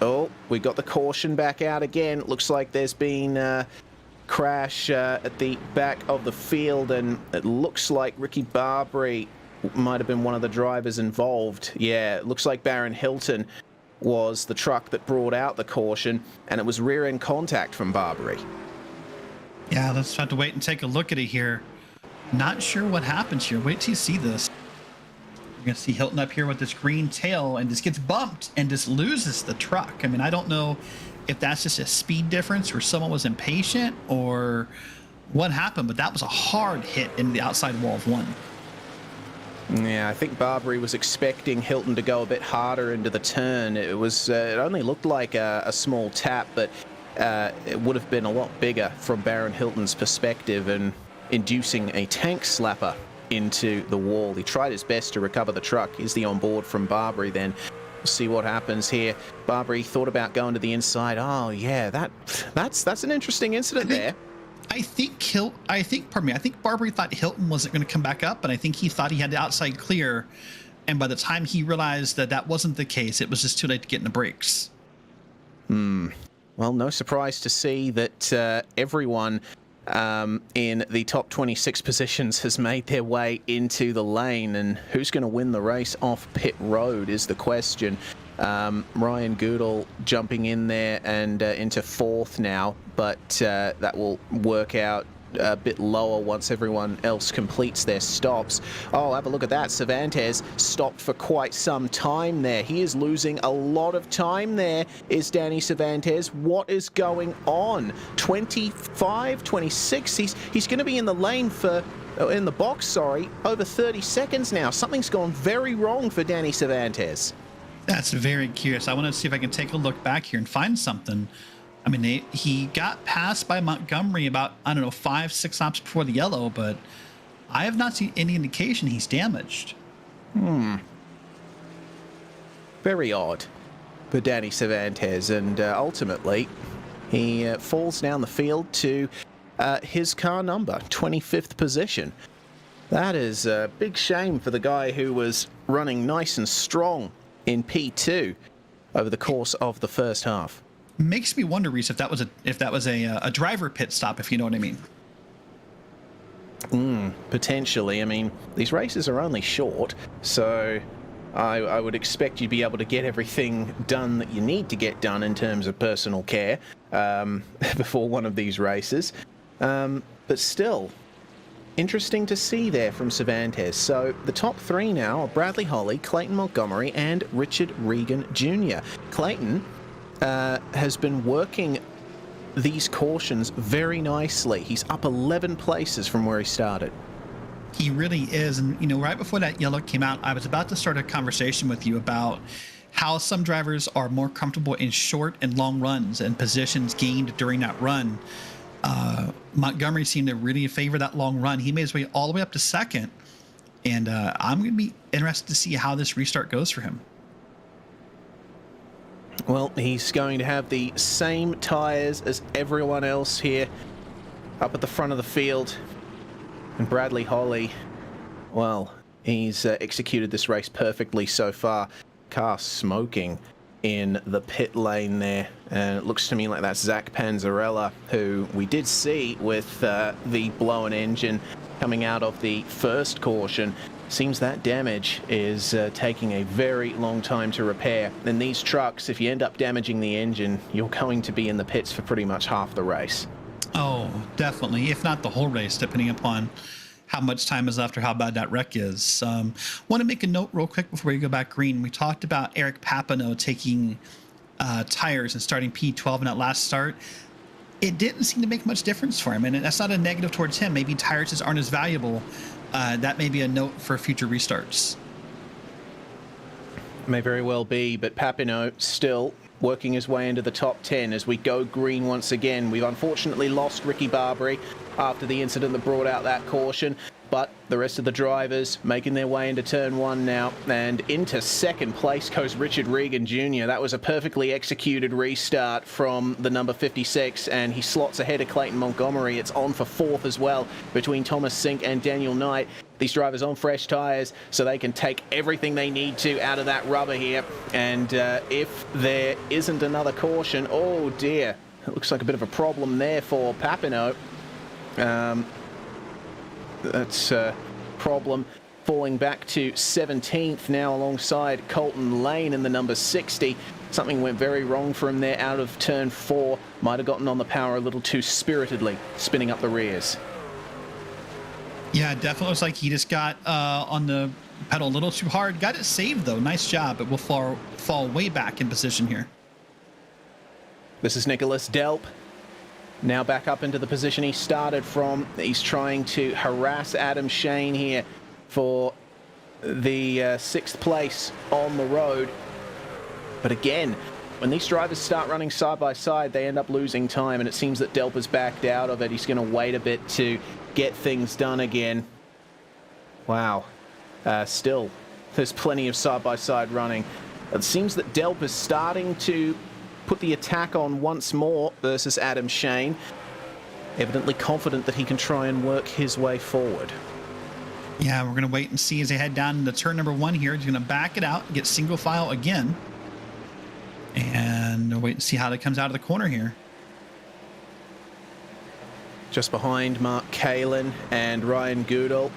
Oh, we got the caution back out again. Looks like there's been crash at the back of the field, and it looks like Ricky Barbary might have been one of the drivers involved. Yeah, it looks like Baron Hilton was the truck that brought out the caution, and it was rear end contact from Barbary. Yeah, let's have to wait and take a look at it here. Not sure what happens here. Wait till you see this. You're gonna see Hilton up here with this green tail and just gets bumped and just loses the truck. I mean, I don't know if that's just a speed difference or someone was impatient or what happened, but that was a hard hit into the outside wall of one. Yeah, I think Barbary was expecting Hilton to go a bit harder into the turn. It was it only looked like a small tap, but it would have been a lot bigger from Baron Hilton's perspective and inducing a tank slapper into the wall. He tried his best to recover the truck. Here's the onboard from Barbary then. We'll see what happens here. Barbary thought about going to the inside. Oh yeah, that's an interesting incident there. I think Barbary thought Hilton wasn't going to come back up, and I think he thought he had the outside clear. And by the time he realized that that wasn't the case, it was just too late to get in the brakes. Well, no surprise to see that everyone in the top 26 positions has made their way into the lane, and who's going to win the race off pit road is the question. Ryan Goodall jumping in there and into 4th now, but that will work out a bit lower once everyone else completes their stops. Oh, have a look at that. Cervantes stopped for quite some time there. He is losing a lot of time there, is Danny Cervantes. What is going on? 25, 26? He's going to be in the lane for, in the box, sorry, over 30 seconds now. Something's gone very wrong for Danny Cervantes. That's very curious. I want to see if I can take a look back here and find something. I mean, he got passed by Montgomery about, 5-6 laps before the yellow, but I have not seen any indication he's damaged. Very odd for Danny Cervantes, and ultimately he falls down the field to his car number, 25th position. That is a big shame for the guy who was running nice and strong in P2 over the course of the first half. Makes me wonder, Reese, if that was a driver pit stop, if you know what I mean. Potentially. I mean, these races are only short, so I would expect you'd be able to get everything done that you need to get done in terms of personal care before one of these races. But still, interesting to see there from Cervantes. So the top three now are Bradley Holly, Clayton Montgomery, and Richard Regan Jr. Clayton has been working these cautions very nicely. He's up 11 places from where he started. He really is. And, you know, right before that yellow came out, I was about to start a conversation with you about how some drivers are more comfortable in short and long runs and positions gained during that run. Montgomery seemed to really favor that long run. He made his way all the way up to second. And I'm going to be interested to see how this restart goes for him. Well, he's going to have the same tires as everyone else here up at the front of the field. And Bradley Holly, well, he's executed this race perfectly so far. Car smoking in the pit lane there. And it looks to me like that's Zach Panzarella, who we did see with the blown engine coming out of the first caution. Seems that damage is taking a very long time to repair. And these trucks, if you end up damaging the engine, you're going to be in the pits for pretty much half the race. Oh, definitely. If not the whole race, depending upon how much time is left or how bad that wreck is. Want to make a note real quick before we go back green. We talked about Eric Papineau taking tires and starting P12 in that last start. It didn't seem to make much difference for him, and that's not a negative towards him. Maybe tires just aren't as valuable. That may be a note for future restarts. May very well be, but Papineau still working his way into the top 10 as we go green once again. We've unfortunately lost Ricky Barbary after the incident that brought out that caution, but the rest of the drivers making their way into turn 1 now, and into second place goes Richard Regan Jr. That was a perfectly executed restart from the number 56, and he slots ahead of Clayton Montgomery. It's on for fourth as well between Thomas Sink and Daniel Knight. These drivers on fresh tyres, so they can take everything they need to out of that rubber here. And if there isn't another caution, oh dear, it looks like a bit of a problem there for Papineau. That's a problem, falling back to 17th now alongside Colton Lane in the number 60. Something went very wrong for him there out of turn 4. Might have gotten on the power a little too spiritedly, spinning up the rears. Yeah, it definitely looks like he just got on the pedal a little too hard. Got it saved, though. Nice job, but will fall way back in position here. This is Nicholas Delp. Now back up into the position he started from. He's trying to harass Adam Shane here for the 6th place on the road. But again, when these drivers start running side by side, they end up losing time, and it seems that Delp has backed out of it. He's going to wait a bit to get things done again. Wow. Still, there's plenty of side-by-side running. It seems that Delp is starting to put the attack on once more versus Adam Shane. Evidently confident that he can try and work his way forward. Yeah, we're going to wait and see as they head down into turn number 1 here. He's going to back it out and get single file again. And we'll wait and see how that comes out of the corner here. Just behind Mark Kalin and Ryan Goodall,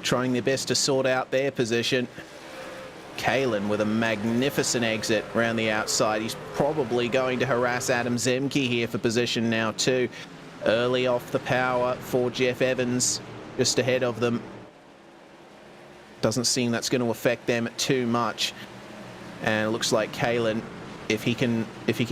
trying their best to sort out their position. Kalin with a magnificent exit around the outside. He's probably going to harass Adam Zemke here for position now too. Early off the power for Jeff Evans, just ahead of them. Doesn't seem that's going to affect them too much. And it looks like Kalin, if he can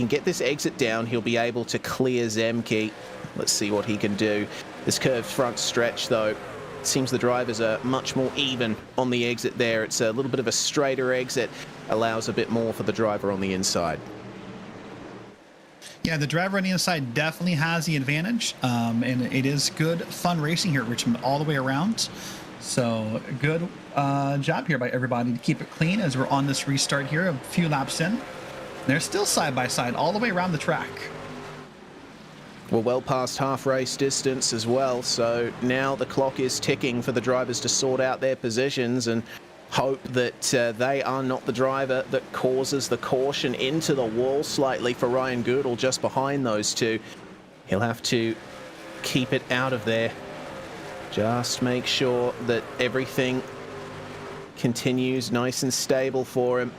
get this exit down, he'll be able to clear Zemke. Let's see what he can do. This curved front stretch, though, it seems the drivers are much more even on the exit there. It's a little bit of a straighter exit, allows a bit more for the driver on the inside. Yeah, the driver on the inside definitely has the advantage, and it is good, fun racing here at Richmond all the way around. So good job here by everybody to keep it clean as we're on this restart here, a few laps in. They're still side by side all the way around the track. We're well past half race distance as well, so now the clock is ticking for the drivers to sort out their positions and hope that they are not the driver that causes the caution into the wall slightly for Ryan Goodall just behind those two. He'll have to keep it out of there. Just make sure that everything continues nice and stable for him.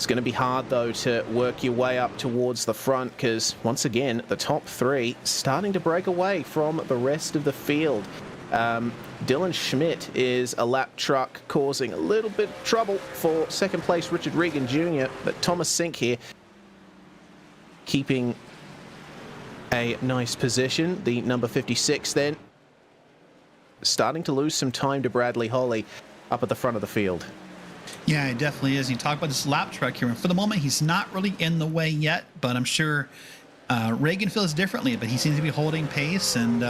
It's going to be hard, though, to work your way up towards the front because, once again, the top three starting to break away from the rest of the field. Dylan Schmidt is a lap truck causing a little bit of trouble for second place Richard Regan Jr., but Thomas Sink here keeping a nice position. The number 56 then starting to lose some time to Bradley Holly up at the front of the field. Yeah, it definitely is. You talk about this lap truck here. For the moment, he's not really in the way yet, but I'm sure Reagan feels differently, but he seems to be holding pace. And,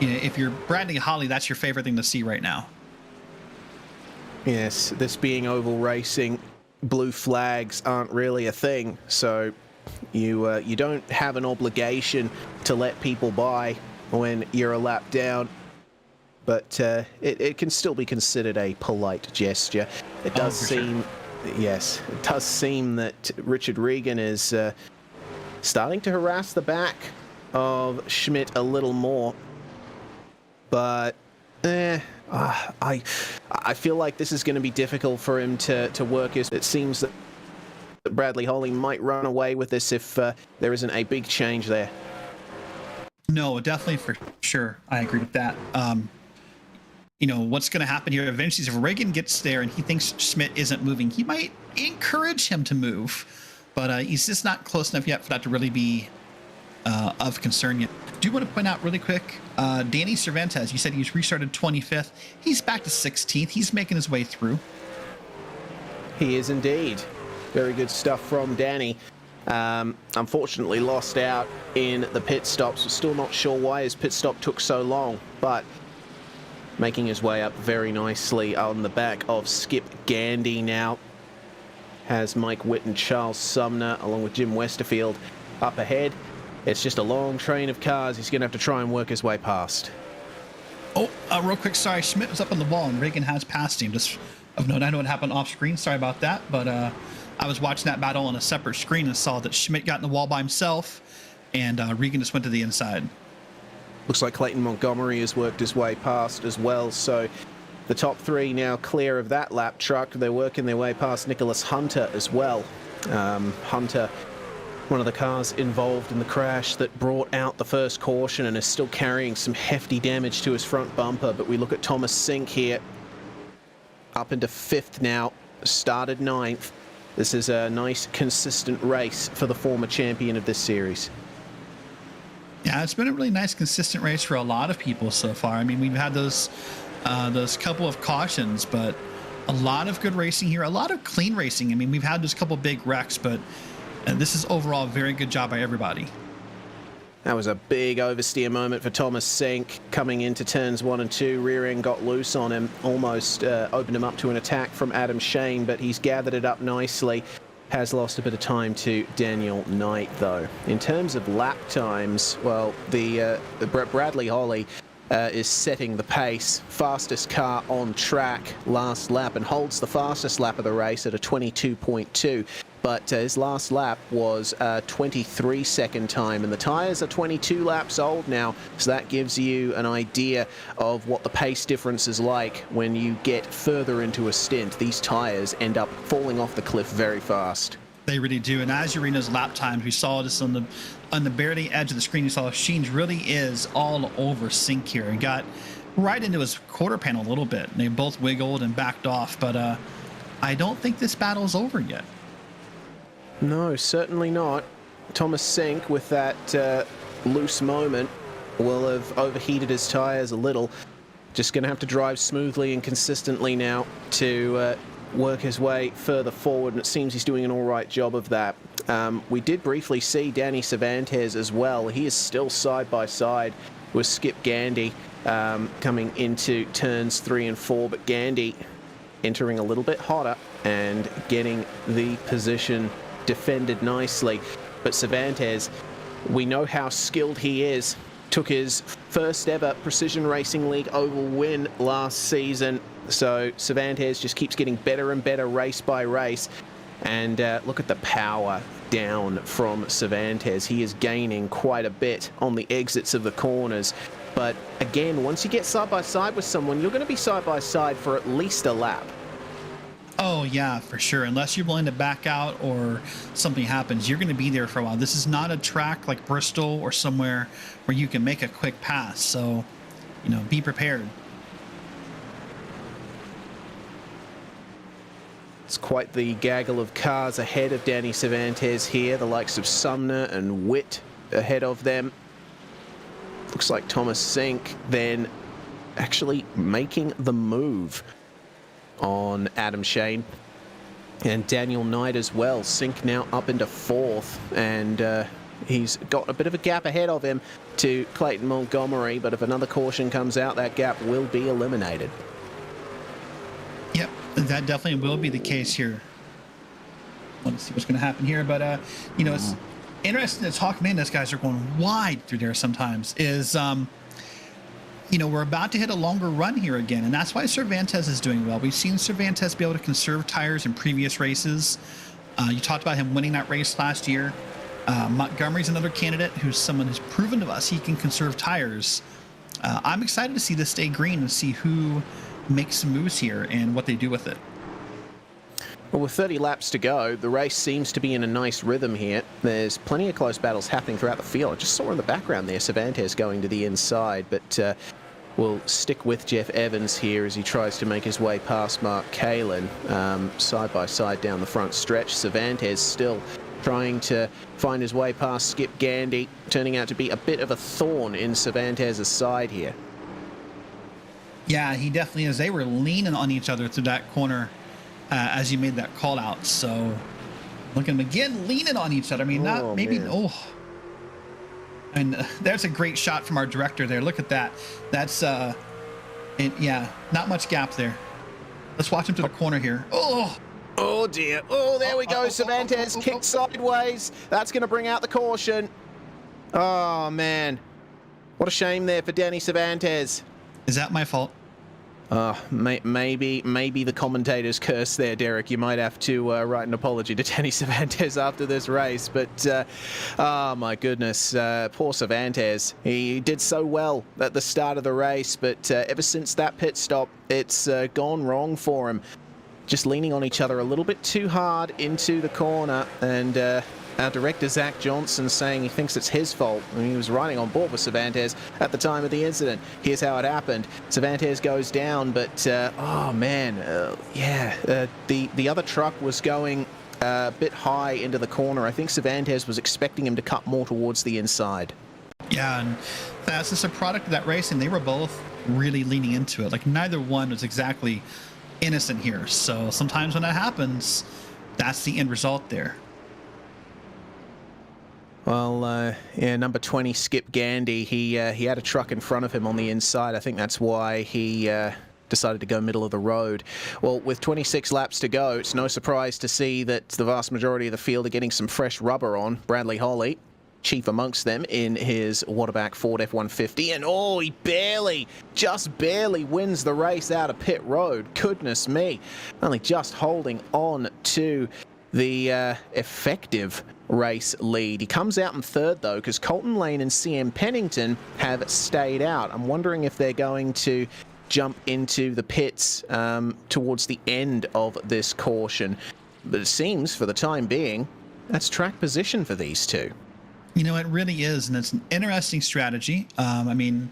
you know, if you're Bradley Holly, that's your favorite thing to see right now. Yes, this being oval racing, blue flags aren't really a thing. So you don't have an obligation to let people by when you're a lap down. But it can still be considered a polite gesture. It does seem, yes, it does seem that Richard Regan is starting to harass the back of Schmidt a little more. But I feel like this is going to be difficult for him to work. It seems that Bradley Holly might run away with this if there isn't a big change there. No, definitely for sure. I agree with that. You know, what's going to happen here eventually is if Reagan gets there and he thinks Schmidt isn't moving, he might encourage him to move. But he's just not close enough yet for that to really be of concern yet. Do you want to point out really quick, Danny Cervantes, you said he's restarted 25th. He's back to 16th. He's making his way through. He is indeed. Very good stuff from Danny. Unfortunately lost out in the pit stops. We're still not sure why his pit stop took so long, but making his way up very nicely on the back of Skip Gandy now. Has Mike Witt and Charles Sumner along with Jim Westerfield up ahead. It's just a long train of cars he's going to have to try and work his way past. Oh, real quick, sorry. Schmidt was up on the wall and Reagan has passed him. Just of note, I know what happened off screen. Sorry about that, but I was watching that battle on a separate screen and saw that Schmidt got in the wall by himself and Regan just went to the inside. Looks like Clayton Montgomery has worked his way past as well, so the top three now clear of that lap truck. They're working their way past Nicholas Hunter as well. Hunter, one of the cars involved in the crash that brought out the first caution and is still carrying some hefty damage to his front bumper. But we look at Thomas Sink here, up into 5th now, started 9th. This is a nice, consistent race for the former champion of this series. Yeah, it's been a really nice, consistent race for a lot of people so far. I mean, we've had those couple of cautions, but a lot of good racing here, a lot of clean racing. I mean, we've had those couple big wrecks, but this is overall a very good job by everybody. That was a big oversteer moment for Thomas Sink coming into turns 1 and 2. Rear end got loose on him, almost opened him up to an attack from Adam Shane, but he's gathered it up nicely. Has lost a bit of time to Daniel Knight, though. In terms of lap times, well, the Bradley Holly is setting the pace. Fastest car on track last lap and holds the fastest lap of the race at a 22.2. But his last lap was a 23-second time, and the tyres are 22 laps old now, so that gives you an idea of what the pace difference is like when you get further into a stint. These tyres end up falling off the cliff very fast. They really do, and as you read those lap times, we saw this on the barely edge of the screen. You saw Sheen's really is all over Sink here and got right into his quarter panel a little bit. And they both wiggled and backed off, but I don't think this battle is over yet. No, certainly not. Thomas Sink, with that loose moment, will have overheated his tyres a little. Just going to have to drive smoothly and consistently now to work his way further forward, and it seems he's doing an all right job of that. We did briefly see Danny Cervantes as well. He is still side by side with Skip Gandy coming into turns 3 and 4, but Gandy entering a little bit hotter and getting the position defended nicely. But Cervantes, we know how skilled he is. Took his first ever Precision Racing League Oval win last season. So Cervantes just keeps getting better and better race by race. And look at the power down from Cervantes. He is gaining quite a bit on the exits of the corners. But again, once you get side by side with someone, you're going to be side by side for at least a lap. Oh, yeah, for sure. Unless you're willing to back out or something happens, you're going to be there for a while. This is not a track like Bristol or somewhere where you can make a quick pass. So, be prepared. It's quite the gaggle of cars ahead of Danny Cervantes here, the likes of Sumner and Witt ahead of them. Looks like Thomas Sink then actually making the move on Adam Shane and Daniel Knight as well. Sink now up into 4th, and he's got a bit of a gap ahead of him to Clayton Montgomery, but if another caution comes out, that gap will be eliminated. Yep, that definitely will be the case here. Want to see what's going to happen here, but it's interesting to talk. Man, these guys are going wide through there sometimes. We're about to hit a longer run here again, and that's why Cervantes is doing well. We've seen Cervantes be able to conserve tires in previous races. You talked about him winning that race last year. Montgomery's another candidate who's someone who's proven to us he can conserve tires. I'm excited to see this stay green and see who makes some moves here and what they do with it. Well, with 30 laps to go, the race seems to be in a nice rhythm here. There's plenty of close battles happening throughout the field. I just saw in the background there Cervantes going to the inside, but we'll stick with Jeff Evans here as he tries to make his way past Mark Kalin, side by side down the front stretch. Cervantes still trying to find his way past Skip Gandy, turning out to be a bit of a thorn in Cervantes' side here. Yeah, he definitely is. They were leaning on each other through that corner as you made that call out. So look at them again, leaning on each other. I mean, and there's a great shot from our director there. Look at that. That's not much gap there. Let's watch him to the corner here. Oh dear. Oh, there we go. Cervantes kicked sideways. That's going to bring out the caution. Oh man, what a shame there for Danny Cervantes. Is that my fault? Maybe the commentator's curse there, Derek. You might have to write an apology to Danny Cervantes after this race. But, oh my goodness, poor Cervantes. He did so well at the start of the race, but ever since that pit stop, it's gone wrong for him. Just leaning on each other a little bit too hard into the corner, and our director, Zach Johnson, saying he thinks it's his fault. I mean, he was riding on board with Cervantes at the time of the incident. Here's how it happened. Cervantes goes down, but, the other truck was going a bit high into the corner. I think Cervantes was expecting him to cut more towards the inside. Yeah, and that's just a product of that race, and they were both really leaning into it. Like, neither one was exactly innocent here. So sometimes when that happens, that's the end result there. Well, number 20, Skip Gandy, he had a truck in front of him on the inside. I think that's why he decided to go middle of the road. Well, with 26 laps to go, it's no surprise to see that the vast majority of the field are getting some fresh rubber on. Bradley Holly, chief amongst them in his Waterback Ford F-150, and he just barely wins the race out of pit road. Goodness me, only just holding on to the effective race lead. He comes out in third, though, because Colton Lane and CM Pennington have stayed out. I'm wondering if they're going to jump into the pits towards the end of this caution. But it seems, for the time being, that's track position for these two. You know, it really is, and it's an interesting strategy. I mean,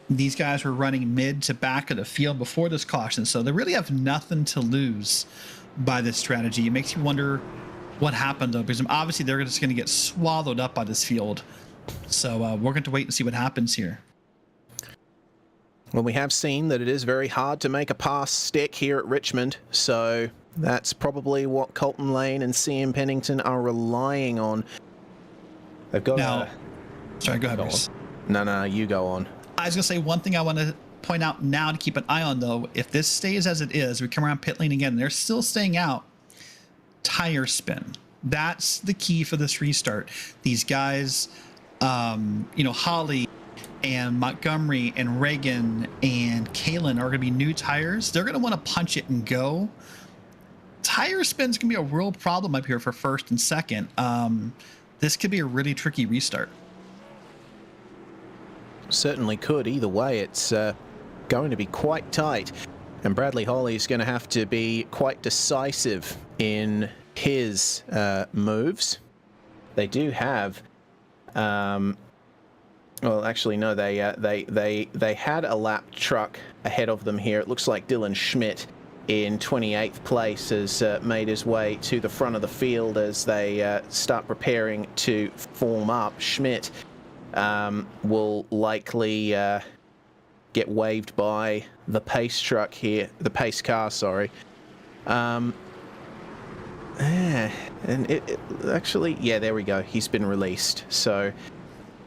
these guys were running mid to back of the field before this caution, so they really have nothing to lose by this strategy. It makes you wonder what happened, though, because obviously they're just going to get swallowed up by this field. So we're going to wait and see what happens here. Well, we have seen that it is very hard to make a pass stick here at Richmond, so that's probably what Colton Lane and CM Pennington are relying on. They've got Sorry, go ahead, Bruce. No, you go on. I was going to say one thing I want to point out now to keep an eye on, though. If this stays as it is, we come around pit lane again, they're still staying out. Tire spin. That's the key for this restart. These guys, Holly and Montgomery and Reagan and Kalin are going to be new tires. They're going to want to punch it and go. Tire spin's going to be a real problem up here for first and second. This could be a really tricky restart. Certainly could. Either way, it's going to be quite tight. And Bradley Holly is going to have to be quite decisive in his moves. They do have, well, actually no, they had a lap truck ahead of them here. It looks like Dylan Schmidt in 28th place has made his way to the front of the field as they start preparing to form up. Schmidt will likely get waved by the pace truck here, the pace car, sorry. And it actually, yeah, there we go. He's been released. So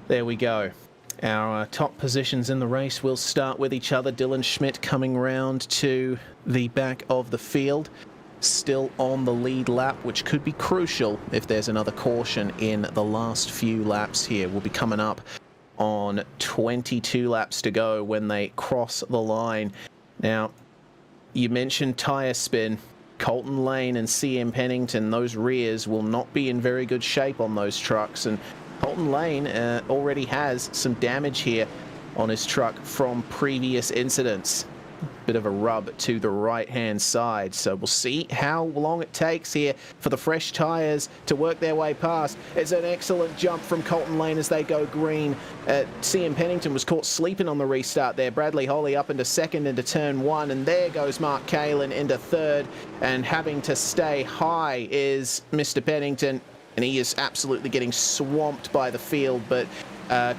there we go. Our top positions in the race will start with each other. Dylan Schmidt coming round to the back of the field, still on the lead lap, which could be crucial if there's another caution in the last few laps here. We'll be coming up on 22 laps to go when they cross the line. Now, you mentioned tyre spin. Colton Lane and CM Pennington, those rears will not be in very good shape on those trucks, and Colton Lane already has some damage here on his truck from previous incidents. Bit of a rub to the right-hand side, so we'll see how long it takes here for the fresh tyres to work their way past. It's an excellent jump from Colton Lane as they go green. CM Pennington was caught sleeping on the restart there. Bradley Holly up into second into turn one, and there goes Mark Kalin into third, and having to stay high is Mr. Pennington, and he is absolutely getting swamped by the field, but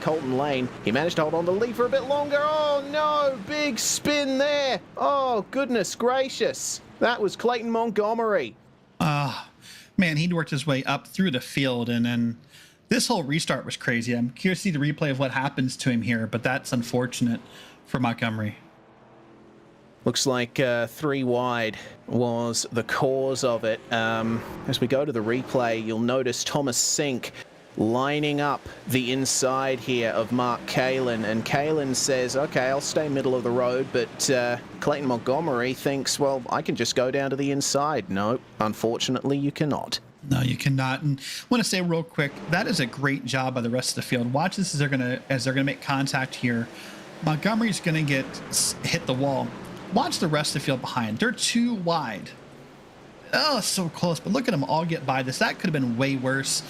Colton Lane, he managed to hold on to the lead for a bit longer. Oh no, big spin there. Oh, goodness gracious. That was Clayton Montgomery. Man, he'd worked his way up through the field, and then this whole restart was crazy. I'm curious to see the replay of what happens to him here, but that's unfortunate for Montgomery. Looks like 3 wide was the cause of it. As we go to the replay, you'll notice Thomas Sink lining up the inside here of Mark Kalin, and Kalin says, okay, I'll stay middle of the road, but Clayton Montgomery thinks, well, I can just go down to the inside. No, unfortunately you cannot. No, you cannot. And I want to say real quick, that is a great job by the rest of the field. Watch this as they're gonna make contact here. Montgomery's gonna hit the wall. Watch the rest of the field behind. They're too wide. Oh, so close, but look at them all get by this. That could have been way worse.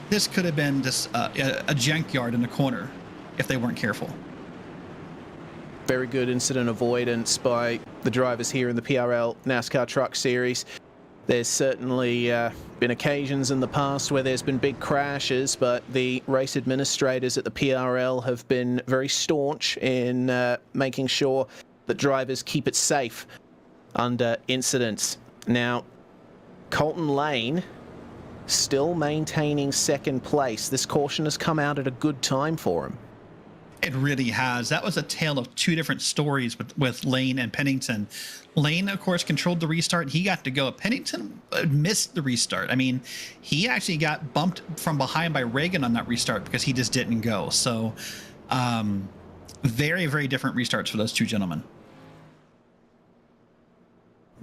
This could have been just a junkyard in the corner if they weren't careful. Very good incident avoidance by the drivers here in the PRL NASCAR Truck Series. There's certainly been occasions in the past where there's been big crashes, but the race administrators at the PRL have been very staunch in making sure that drivers keep it safe under incidents. Now, Colton Lane still maintaining second place. This caution has come out at a good time for him. It really has. That was a tale of two different stories with Lane and Pennington. Lane, of course, controlled the restart. He got to go. Pennington missed the restart. I mean, he actually got bumped from behind by Reagan on that restart because he just didn't go. So very, very different restarts for those two gentlemen.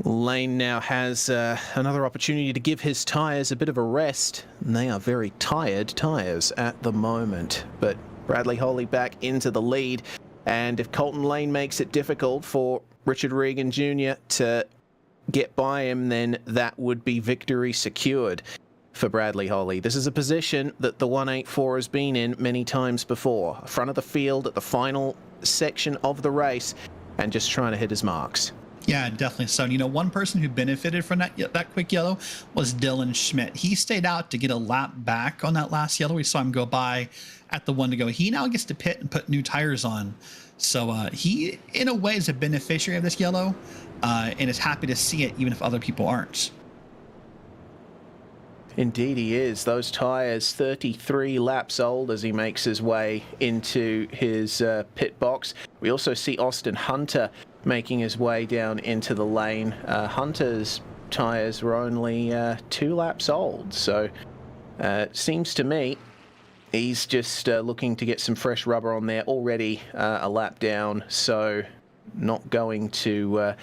Lane now has another opportunity to give his tyres a bit of a rest, and they are very tired tyres at the moment. But Bradley Holly back into the lead, and if Colton Lane makes it difficult for Richard Regan Jr. to get by him, then that would be victory secured for Bradley Holly. This is a position that the 184 has been in many times before. Front of the field at the final section of the race, and just trying to hit his marks. Yeah, definitely so. You know, one person who benefited from that quick yellow was Dylan Schmidt. He stayed out to get a lap back on that last yellow. We saw him go by at the one to go. He now gets to pit and put new tires on. So he, in a way, is a beneficiary of this yellow and is happy to see it, even if other people aren't. Indeed he is. Those tyres 33 laps old as he makes his way into his pit box. We also see Austin Hunter making his way down into the lane. Hunter's tyres were only 2 laps old, so it seems to me he's just looking to get some fresh rubber on there. Already a lap down, so not going to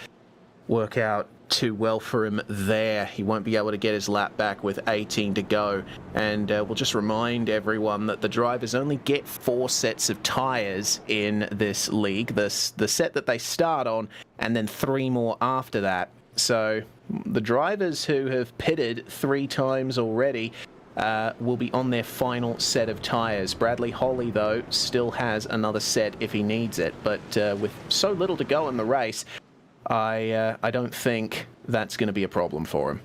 work out too well for him there. He won't be able to get his lap back with 18 to go. And we'll just remind everyone that the drivers only get 4 sets of tyres in this league. The set that they start on, and then 3 more after that. So the drivers who have pitted 3 times already will be on their final set of tyres. Bradley Holly, though, still has another set if he needs it. But with so little to go in the race, I don't think that's going to be a problem for him.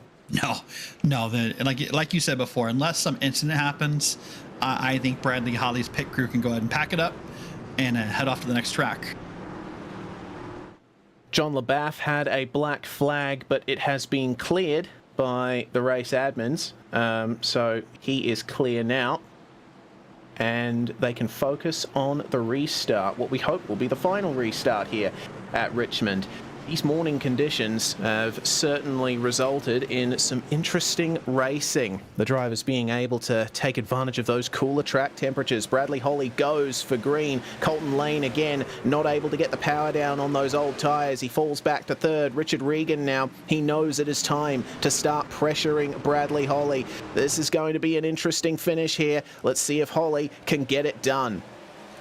No. Like you said before, unless some incident happens, I think Bradley Holly's pit crew can go ahead and pack it up and head off to the next track. John LaBaff had a black flag, but it has been cleared by the race admins, so he is clear now, and they can focus on the restart, what we hope will be the final restart here at Richmond. These morning conditions have certainly resulted in some interesting racing. The drivers being able to take advantage of those cooler track temperatures. Bradley Holly goes for green. Colton Lane again not able to get the power down on those old tyres. He falls back to third. Richard Regan now, he knows it is time to start pressuring Bradley Holly. This is going to be an interesting finish here. Let's see if Holly can get it done.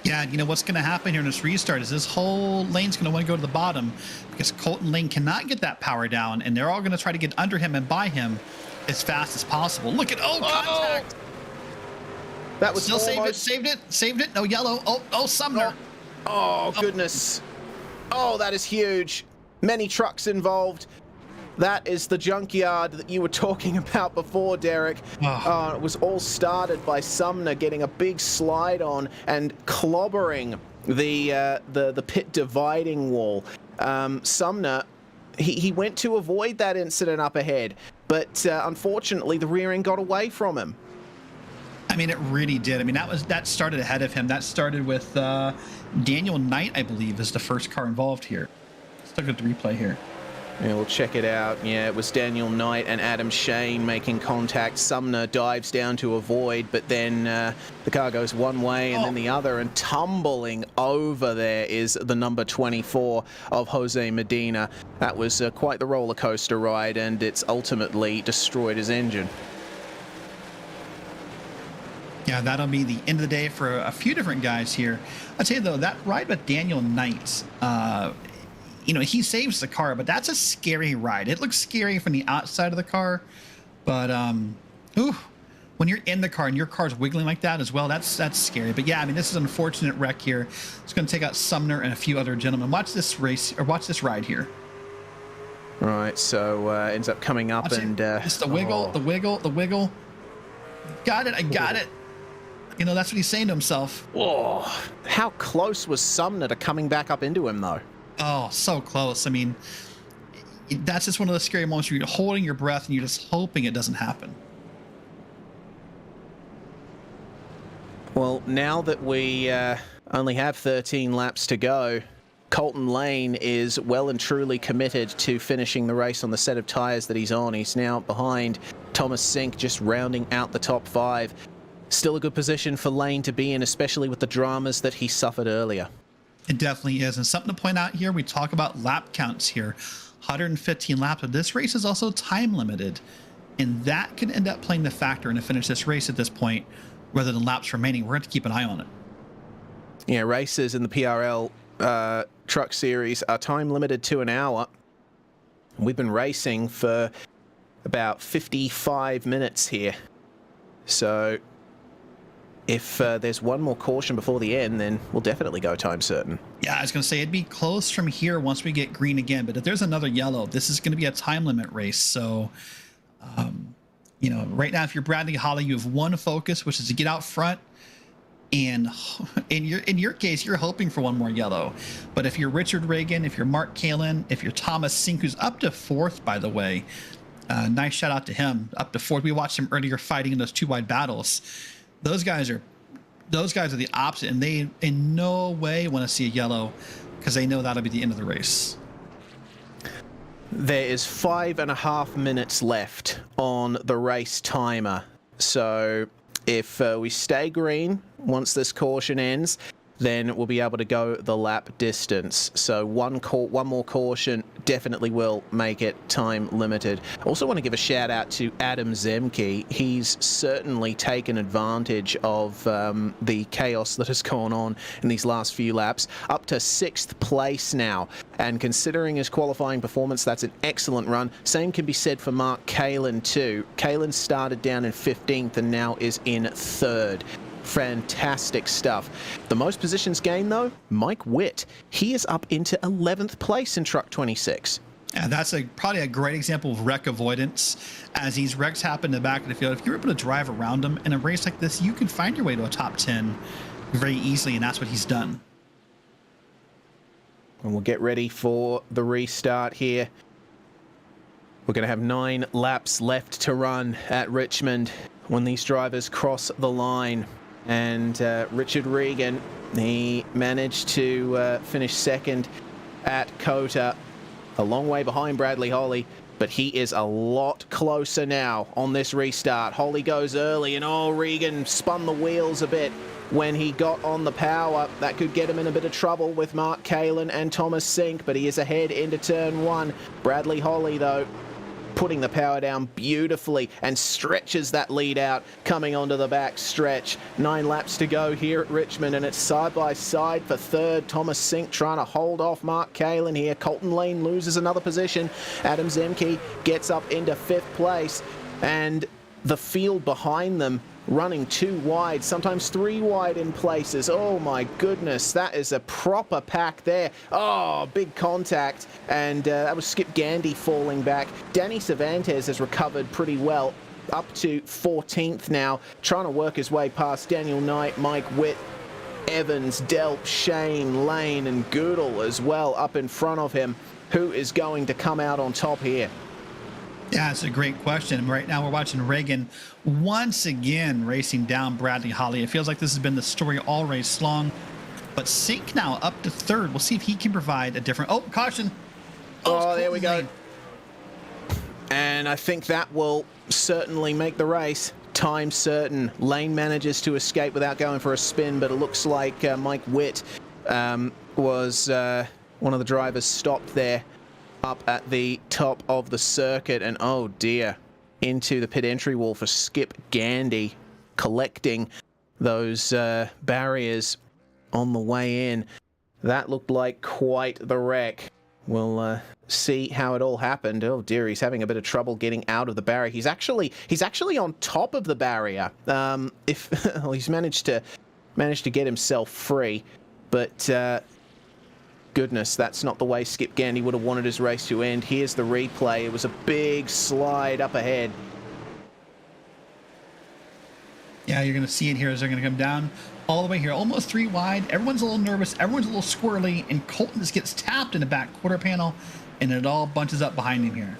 Yeah, you know what's going to happen here in this restart is this whole lane's going to want to go to the bottom because Colton Lane cannot get that power down, and they're all going to try to get under him and by him as fast as possible. Look at contact. That was still almost... saved it. No yellow. Oh, Sumner. Oh, goodness. Oh, that is huge. Many trucks involved. That is the junkyard that you were talking about before, Derek. It was all started by Sumner getting a big slide on and clobbering the pit dividing wall. Sumner, he went to avoid that incident up ahead, but unfortunately the rear end got away from him. I mean, it really did. I mean, that started ahead of him. That started with Daniel Knight, I believe, is the first car involved here. Let's look at the replay here. Yeah, we'll check it out. Yeah, it was Daniel Knight and Adam Shane making contact. Sumner dives down to avoid, but then the car goes one way and then the other, and tumbling over there is the number 24 of Jose Medina. That was quite the roller coaster ride, and it's ultimately destroyed his engine. Yeah, that'll be the end of the day for a few different guys here. I'll tell you, though, that ride with Daniel Knight, you know, he saves the car, but that's a scary ride. It looks scary from the outside of the car, but when you're in the car and your car's wiggling like that as well, that's scary. But yeah, I mean, this is an unfortunate wreck here. It's going to take out Sumner and a few other gentlemen. Watch this ride here. All right, so ends up coming up and it's the wiggle, the wiggle. Got it, I got it. You know, that's what he's saying to himself. Whoa! How close was Sumner to coming back up into him, though? Oh, so close. I mean, that's just one of the scary moments where you're holding your breath and you're just hoping it doesn't happen. Well, now that we only have 13 laps to go, Colton Lane is well and truly committed to finishing the race on the set of tyres that he's on. He's now behind Thomas Sink, just rounding out the top 5. Still a good position for Lane to be in, especially with the dramas that he suffered earlier. It definitely is. And something to point out here, we talk about lap counts here. 115 laps, but this race is also time limited. And that could end up playing the factor in to finish this race at this point, rather than laps remaining. We're going to keep an eye on it. Yeah, races in the PRL truck series are time limited to an hour. We've been racing for about 55 minutes here. So if there's one more caution before the end, then we'll definitely go time certain. Yeah, I was going to say it'd be close from here once we get green again. But if there's another yellow, this is going to be a time limit race. So, you know, right now, if you're Bradley Holly, you have one focus, which is to get out front. And in your case, you're hoping for one more yellow. But if you're Richard Reagan, if you're Mark Kalin, if you're Thomas Sink, who's up to 4th, by the way, nice shout out to him, up to 4th. We watched him earlier fighting in those 2 wide battles. Those guys are the opposite, and they in no way want to see a yellow because they know that'll be the end of the race. There is 5.5 minutes left on the race timer. So if we stay green once this caution ends, then we'll be able to go the lap distance. So one more caution definitely will make it time limited. Also want to give a shout out to Adam Zemke. He's certainly taken advantage of the chaos that has gone on in these last few laps. Up to 6th place now, and considering his qualifying performance, that's an excellent run. Same can be said for Mark Kalin too. Kalin started down in 15th and now is in 3rd. Fantastic stuff. The most positions gained, though, Mike Witt. He is up into 11th place in Truck 26. Yeah, that's probably a great example of wreck avoidance. As these wrecks happen in the back of the field, if you're able to drive around them in a race like this, you can find your way to a top 10 very easily, and that's what he's done. And we'll get ready for the restart here. We're going to have 9 laps left to run at Richmond when these drivers cross the line. And Richard Regan, he managed to finish 2nd at Kota, a long way behind Bradley Holly, but he is a lot closer now on this restart. Holly goes early, and Regan spun the wheels a bit when he got on the power. That could get him in a bit of trouble with Mark Kalin and Thomas Sink, but he is ahead into turn 1. Bradley Holly, though, putting the power down beautifully and stretches that lead out coming onto the back stretch. 9 laps to go here at Richmond, and it's side by side for 3rd. Thomas Sink trying to hold off Mark Kalin here. Colton Lane loses another position. Adam Zemke gets up into 5th place, and the field behind them running 2 wide, sometimes 3 wide in places. Oh my goodness, that is a proper pack there. Oh, big contact, and that was Skip Gandy falling back. Danny Cervantes has recovered pretty well, up to 14th now, trying to work his way past Daniel Knight, Mike Witt, Evans, Delp, Shane, Lane, and Goodall as well up in front of him. Who is going to come out on top here? Yeah, it's a great question. Right now we're watching Reagan once again racing down Bradley Holly. It feels like this has been the story all race long. But Sink now up to 3rd. We'll see if he can provide a different... Oh, caution. Oh, there we go. And I think that will certainly make the race. Time certain. Lane manages to escape without going for a spin, but it looks like Mike Witt was one of the drivers stopped there up at the top of the circuit, and oh dear, into the pit entry wall for Skip Gandy, collecting those barriers on the way in. That looked like quite the wreck. We'll see how it all happened. Oh dear, he's having a bit of trouble getting out of the barrier. He's actually on top of the barrier. He's managed to get himself free, but goodness, that's not the way Skip Gandy would have wanted his race to end. Here's the replay. It was a big slide up ahead. Yeah, you're going to see it here as they're going to come down all the way here, almost 3 wide. Everyone's a little nervous. Everyone's a little squirrely, and Colton just gets tapped in the back quarter panel, and it all bunches up behind him here.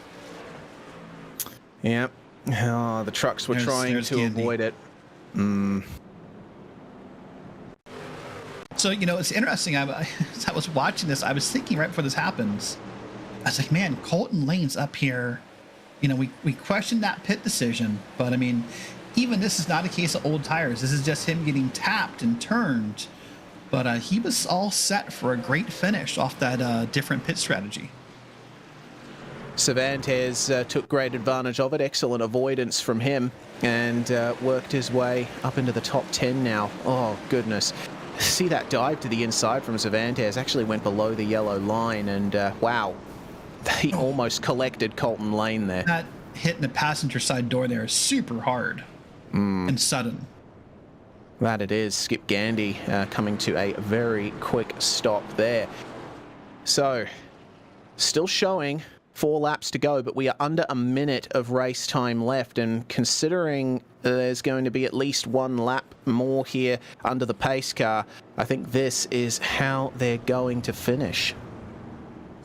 Yep. Oh, the trucks were trying to avoid it. So, it's interesting. As I was watching this, I was thinking right before this happens, I was like, man, Colton Lane's up here. We questioned that pit decision, but I mean, even this is not a case of old tires. This is just him getting tapped and turned. But he was all set for a great finish off that different pit strategy. Cervantes took great advantage of it. Excellent avoidance from him, and worked his way up into the top 10 now. Oh, goodness. See that dive to the inside from Cervantes actually went below the yellow line, and wow, he almost collected Colton Lane there. That hitting the passenger side door there is super hard and sudden. That it is. Skip Gandy coming to a very quick stop there. So, still showing 4 laps to go, but we are under a minute of race time left, and considering there's going to be at least 1 lap more here under the pace car, I think this is how they're going to finish.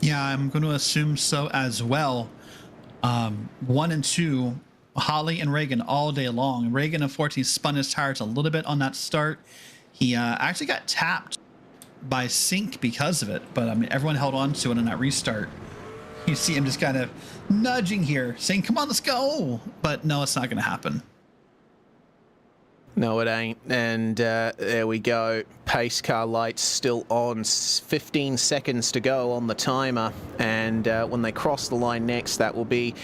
Yeah, I'm going to assume so as well. 1 and 2, Holly and Reagan all day long. Reagan, unfortunately, spun his tires a little bit on that start. He actually got tapped by Sink because of it, but I mean, everyone held on to it on that restart. You see him just kind of nudging here, saying, come on, let's go. But no, it's not going to happen. No, it ain't. And there we go. Pace car lights still on. 15 seconds to go on the timer. And when they cross the line next, that will be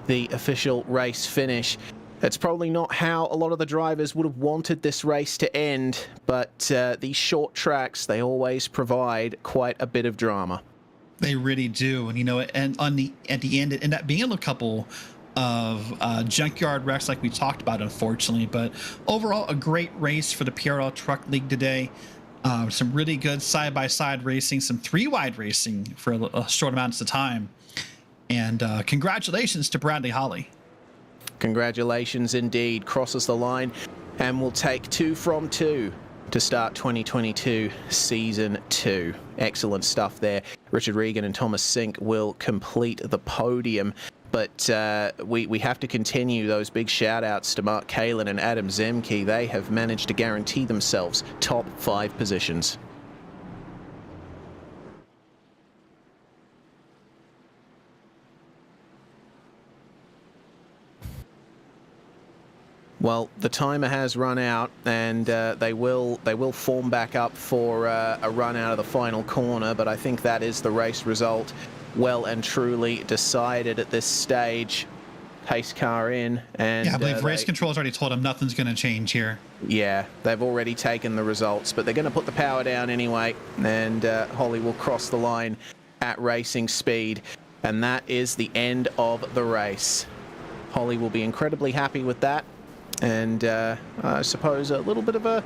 the official race finish. That's probably not how a lot of the drivers would have wanted this race to end, but these short tracks, they always provide quite a bit of drama. They really do. And, you know, and at the end, it ended up being a couple of junkyard wrecks like we talked about, unfortunately. But overall, a great race for the PRL Truck League today. Some really good side-by-side racing, some three-wide racing for a short amounts of time. And congratulations to Bradley Holly. Congratulations indeed. Crosses the line and will take 2 from 2 to start 2022 Season 2. Excellent stuff there. Richard Regan and Thomas Sink will complete the podium. But we have to continue those big shout-outs to Mark Kalin and Adam Zemke. They have managed to guarantee themselves top 5 positions. Well, the timer has run out, and they will form back up for a run out of the final corner, but I think that is the race result well and truly decided at this stage. Pace car in, and yeah, I believe race control's already told them nothing's going to change here. Yeah, they've already taken the results, but they're going to put the power down anyway, and Holly will cross the line at racing speed, and that is the end of the race. Holly will be incredibly happy with that. And I suppose a little bit of a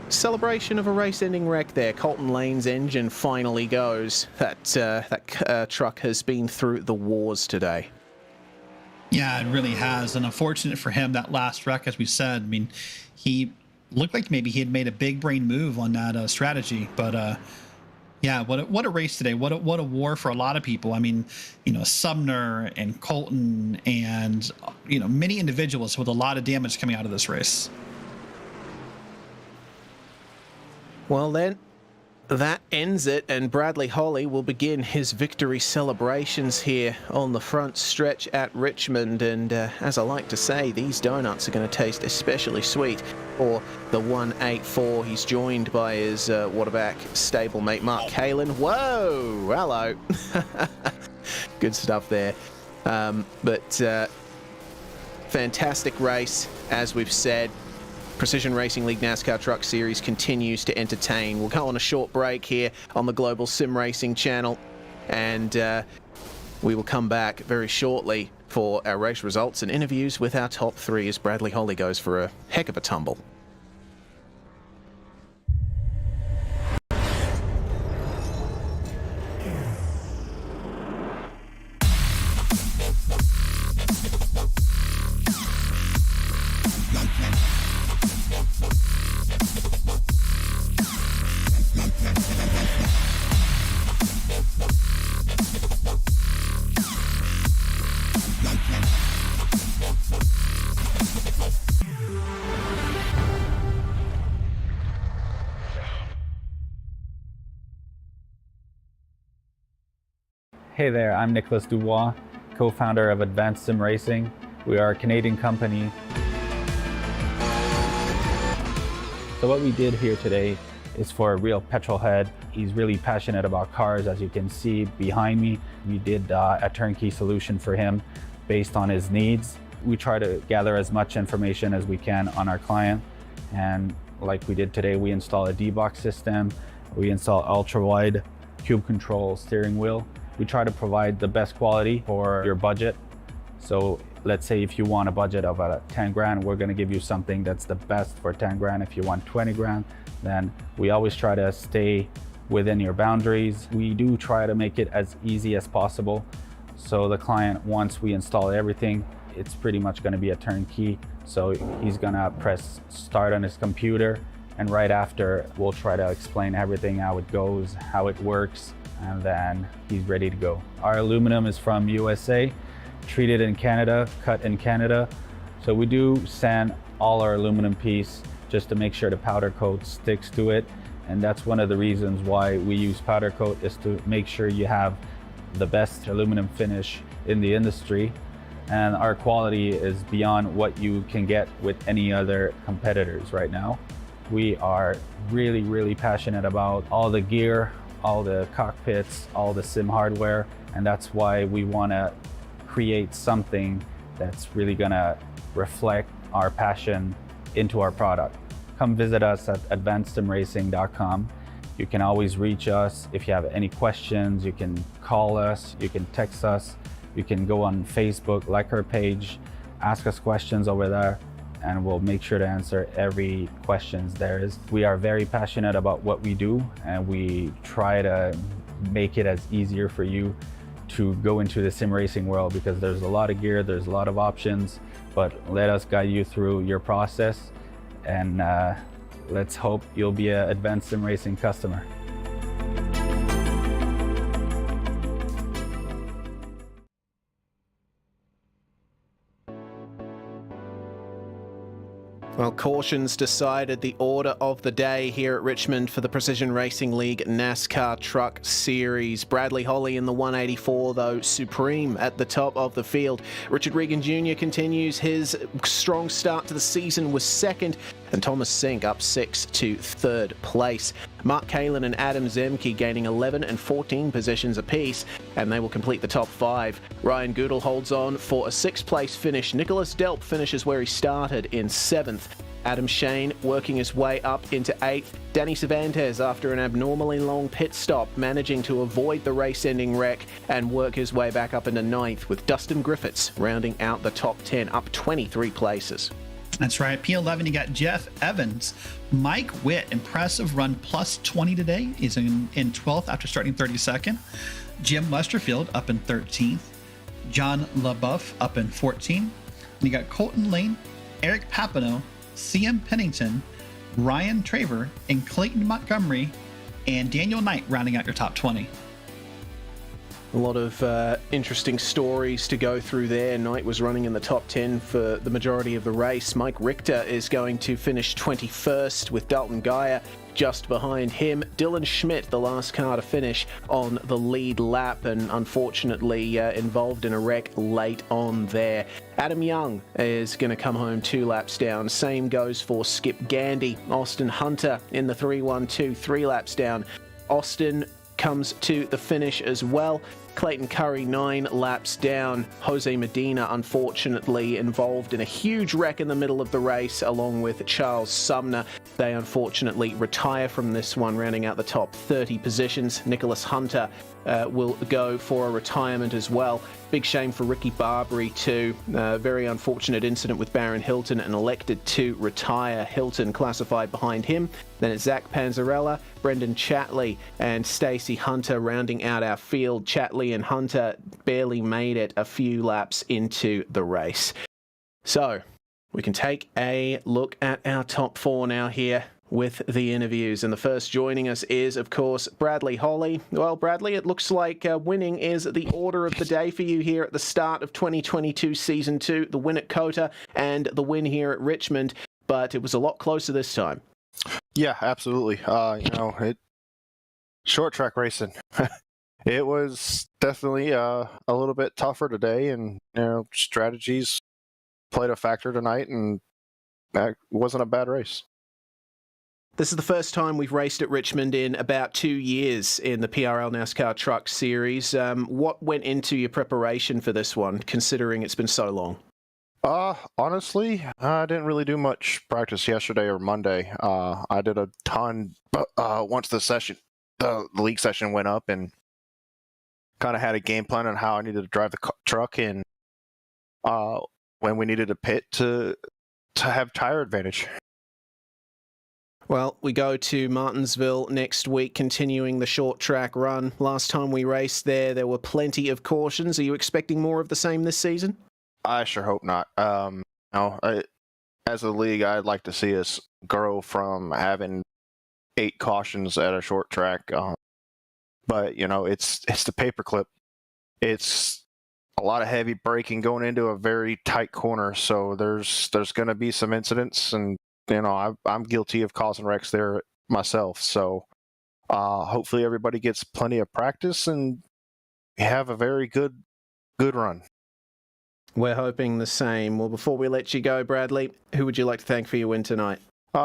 celebration of a race-ending wreck there. Colton Lane's engine finally goes. That truck has been through the wars today. Yeah, it really has. And unfortunate for him, that last wreck, as we said, I mean, he looked like maybe he had made a big brain move on that strategy. But yeah, what a race today. What a war for a lot of people. I mean, you know, Sumner and Colton and, you know, many individuals with a lot of damage coming out of this race. Well, then, that ends it, and Bradley Holly will begin his victory celebrations here on the front stretch at Richmond. And as I like to say, these donuts are going to taste especially sweet. Or the 184, he's joined by his Waterback stablemate Mark Kalin. Whoa, hello. Good stuff there. But fantastic race, as we've said. Precision Racing League NASCAR Truck Series continues to entertain. We'll go on a short break here on the Global Sim Racing channel, and we will come back very shortly for our race results and interviews with our top 3 as Bradley Holly goes for a heck of a tumble. Hey there, I'm Nicholas Dubois, co-founder of Advanced Sim Racing. We are a Canadian company. So what we did here today is for a real petrol head. He's really passionate about cars, as you can see behind me. We did a turnkey solution for him based on his needs. We try to gather as much information as we can on our client. And like we did today, we install a D-Box system. We install ultra-wide cube control steering wheel. We try to provide the best quality for your budget. So let's say if you want a budget of 10 grand, we're gonna give you something that's the best for 10 grand. If you want 20 grand, then we always try to stay within your boundaries. We do try to make it as easy as possible. So the client, once we install everything, it's pretty much gonna be a turnkey. So he's gonna press start on his computer, and right after, we'll try to explain everything, how it goes, how it works, and then he's ready to go. Our aluminum is from USA, treated in Canada, cut in Canada. So we do sand all our aluminum piece just to make sure the powder coat sticks to it. And that's one of the reasons why we use powder coat, is to make sure you have the best aluminum finish in the industry. and our quality is beyond what you can get with any other competitors right now. We are really, really passionate about all the gear, all the cockpits, all the sim hardware, and that's why we want to create something that's really going to reflect our passion into our product. Come visit us at advancedsimracing.com. You can always reach us if you have any questions. You can call us, you can text us, you can go on Facebook, like our page, ask us questions over there, and we'll make sure to answer every questions there is. We are very passionate about what we do, and we try to make it as easier for you to go into the sim racing world, because there's a lot of gear, there's a lot of options, but let us guide you through your process, and let's hope you'll be an Advanced Sim Racing customer. Well, cautions decided the order of the day here at Richmond for the Precision Racing League NASCAR Truck Series. Bradley Holly in the 184, though, supreme at the top of the field. Richard Regan Jr. continues his strong start to the season, was second, and Thomas Sink up 6 to third place. Mark Kalin and Adam Zemke gaining 11 and 14 positions apiece, and they will complete the top 5. Ryan Goodall holds on for a 6th place finish. Nicholas Delp finishes where he started in 7th. Adam Shane working his way up into 8th. Danny Cervantes, after an abnormally long pit stop, managing to avoid the race-ending wreck and work his way back up into 9th, with Dustin Griffiths rounding out the top 10, up 23 places. That's right. P11, you got Jeff Evans. Mike Witt, impressive run, plus 20 today. He's in 12th after starting 32nd. Jim Westerfield up in 13th. John LaBeouf up in 14th. And you got Colton Lane, Eric Papineau, CM Pennington, Ryan Traver, and Clayton Montgomery, and Daniel Knight rounding out your top 20. A lot of interesting stories to go through there. Knight was running in the top 10 for the majority of the race. Mike Richter is going to finish 21st, with Dalton Geyer just behind him. Dylan Schmidt, the last car to finish on the lead lap, and unfortunately involved in a wreck late on there. Adam Young is going to come home 2 laps down. Same goes for Skip Gandy. Austin Hunter in the 3-1-2, 3 laps down. Austin comes to the finish as well. Clayton Curry 9 laps down. Jose Medina, unfortunately, involved in a huge wreck in the middle of the race, along with Charles Sumner. They unfortunately retire from this one, rounding out the top 30 positions. Nicholas Hunter will go for a retirement as well. Big shame for Ricky Barbary too. Very unfortunate incident with Barron Hilton, and elected to retire. Hilton classified behind him. Then it's Zach Panzarella, Brendan Chatley, and Stacey Hunter rounding out our field. Chatley and Hunter barely made it a few laps into the race. So we can take a look at our top 4 now here with the interviews. And the first joining us is, of course, Bradley Holly. Well, Bradley, it looks like winning is the order of the day for you here at the start of 2022 Season 2, the win at Cota and the win here at Richmond, but it was a lot closer this time. Yeah, absolutely. Short track racing. It was definitely a little bit tougher today, and strategies played a factor tonight, and that wasn't a bad race. This is the first time we've raced at Richmond in about 2 years in the PRL NASCAR Truck Series. What went into your preparation for this one, considering it's been so long? Honestly, I didn't really do much practice yesterday or Monday. I did a ton once the league session went up, and kind of had a game plan on how I needed to drive the truck, and when we needed to pit to have tire advantage. Well, we go to Martinsville next week, continuing the short track run. Last time we raced there were plenty of cautions. Are you expecting more of the same this season? I sure hope not. As a league, I'd like to see us grow from having 8 cautions at a short track. But it's the paperclip. It's a lot of heavy braking going into a very tight corner, so there's going to be some incidents, and I'm guilty of causing wrecks there myself. So hopefully everybody gets plenty of practice and have a very good run. We're hoping the same. Well, before we let you go, Bradley, who would you like to thank for your win tonight?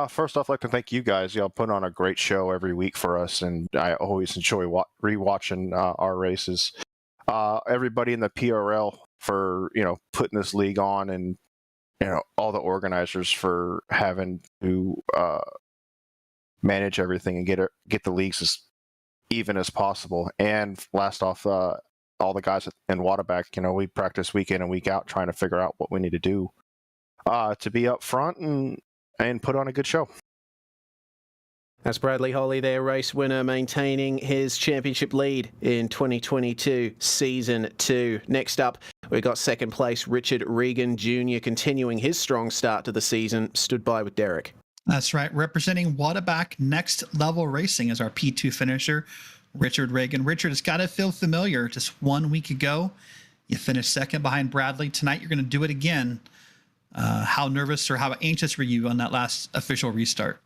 First off, I'd like to thank you guys. Y'all put on a great show every week for us, and I always enjoy rewatching our races. Everybody in the PRL for putting this league on, and all the organizers for having to manage everything and get the leagues as even as possible. And last off, all the guys in Waterback, we practice week in and week out trying to figure out what we need to do to be up front and put on a good show. That's Bradley Holly there, race winner, maintaining his championship lead in 2022 Season 2. Next up, we've got second place Richard Regan Jr. continuing his strong start to the season, stood by with Derek. That's right. Representing Waterback Next Level Racing as our P2 finisher, Richard Regan. Richard, it's got to feel familiar. Just 1 week ago, you finished second behind Bradley. Tonight, you're going to do it again. How nervous or how anxious were you on that last official restart?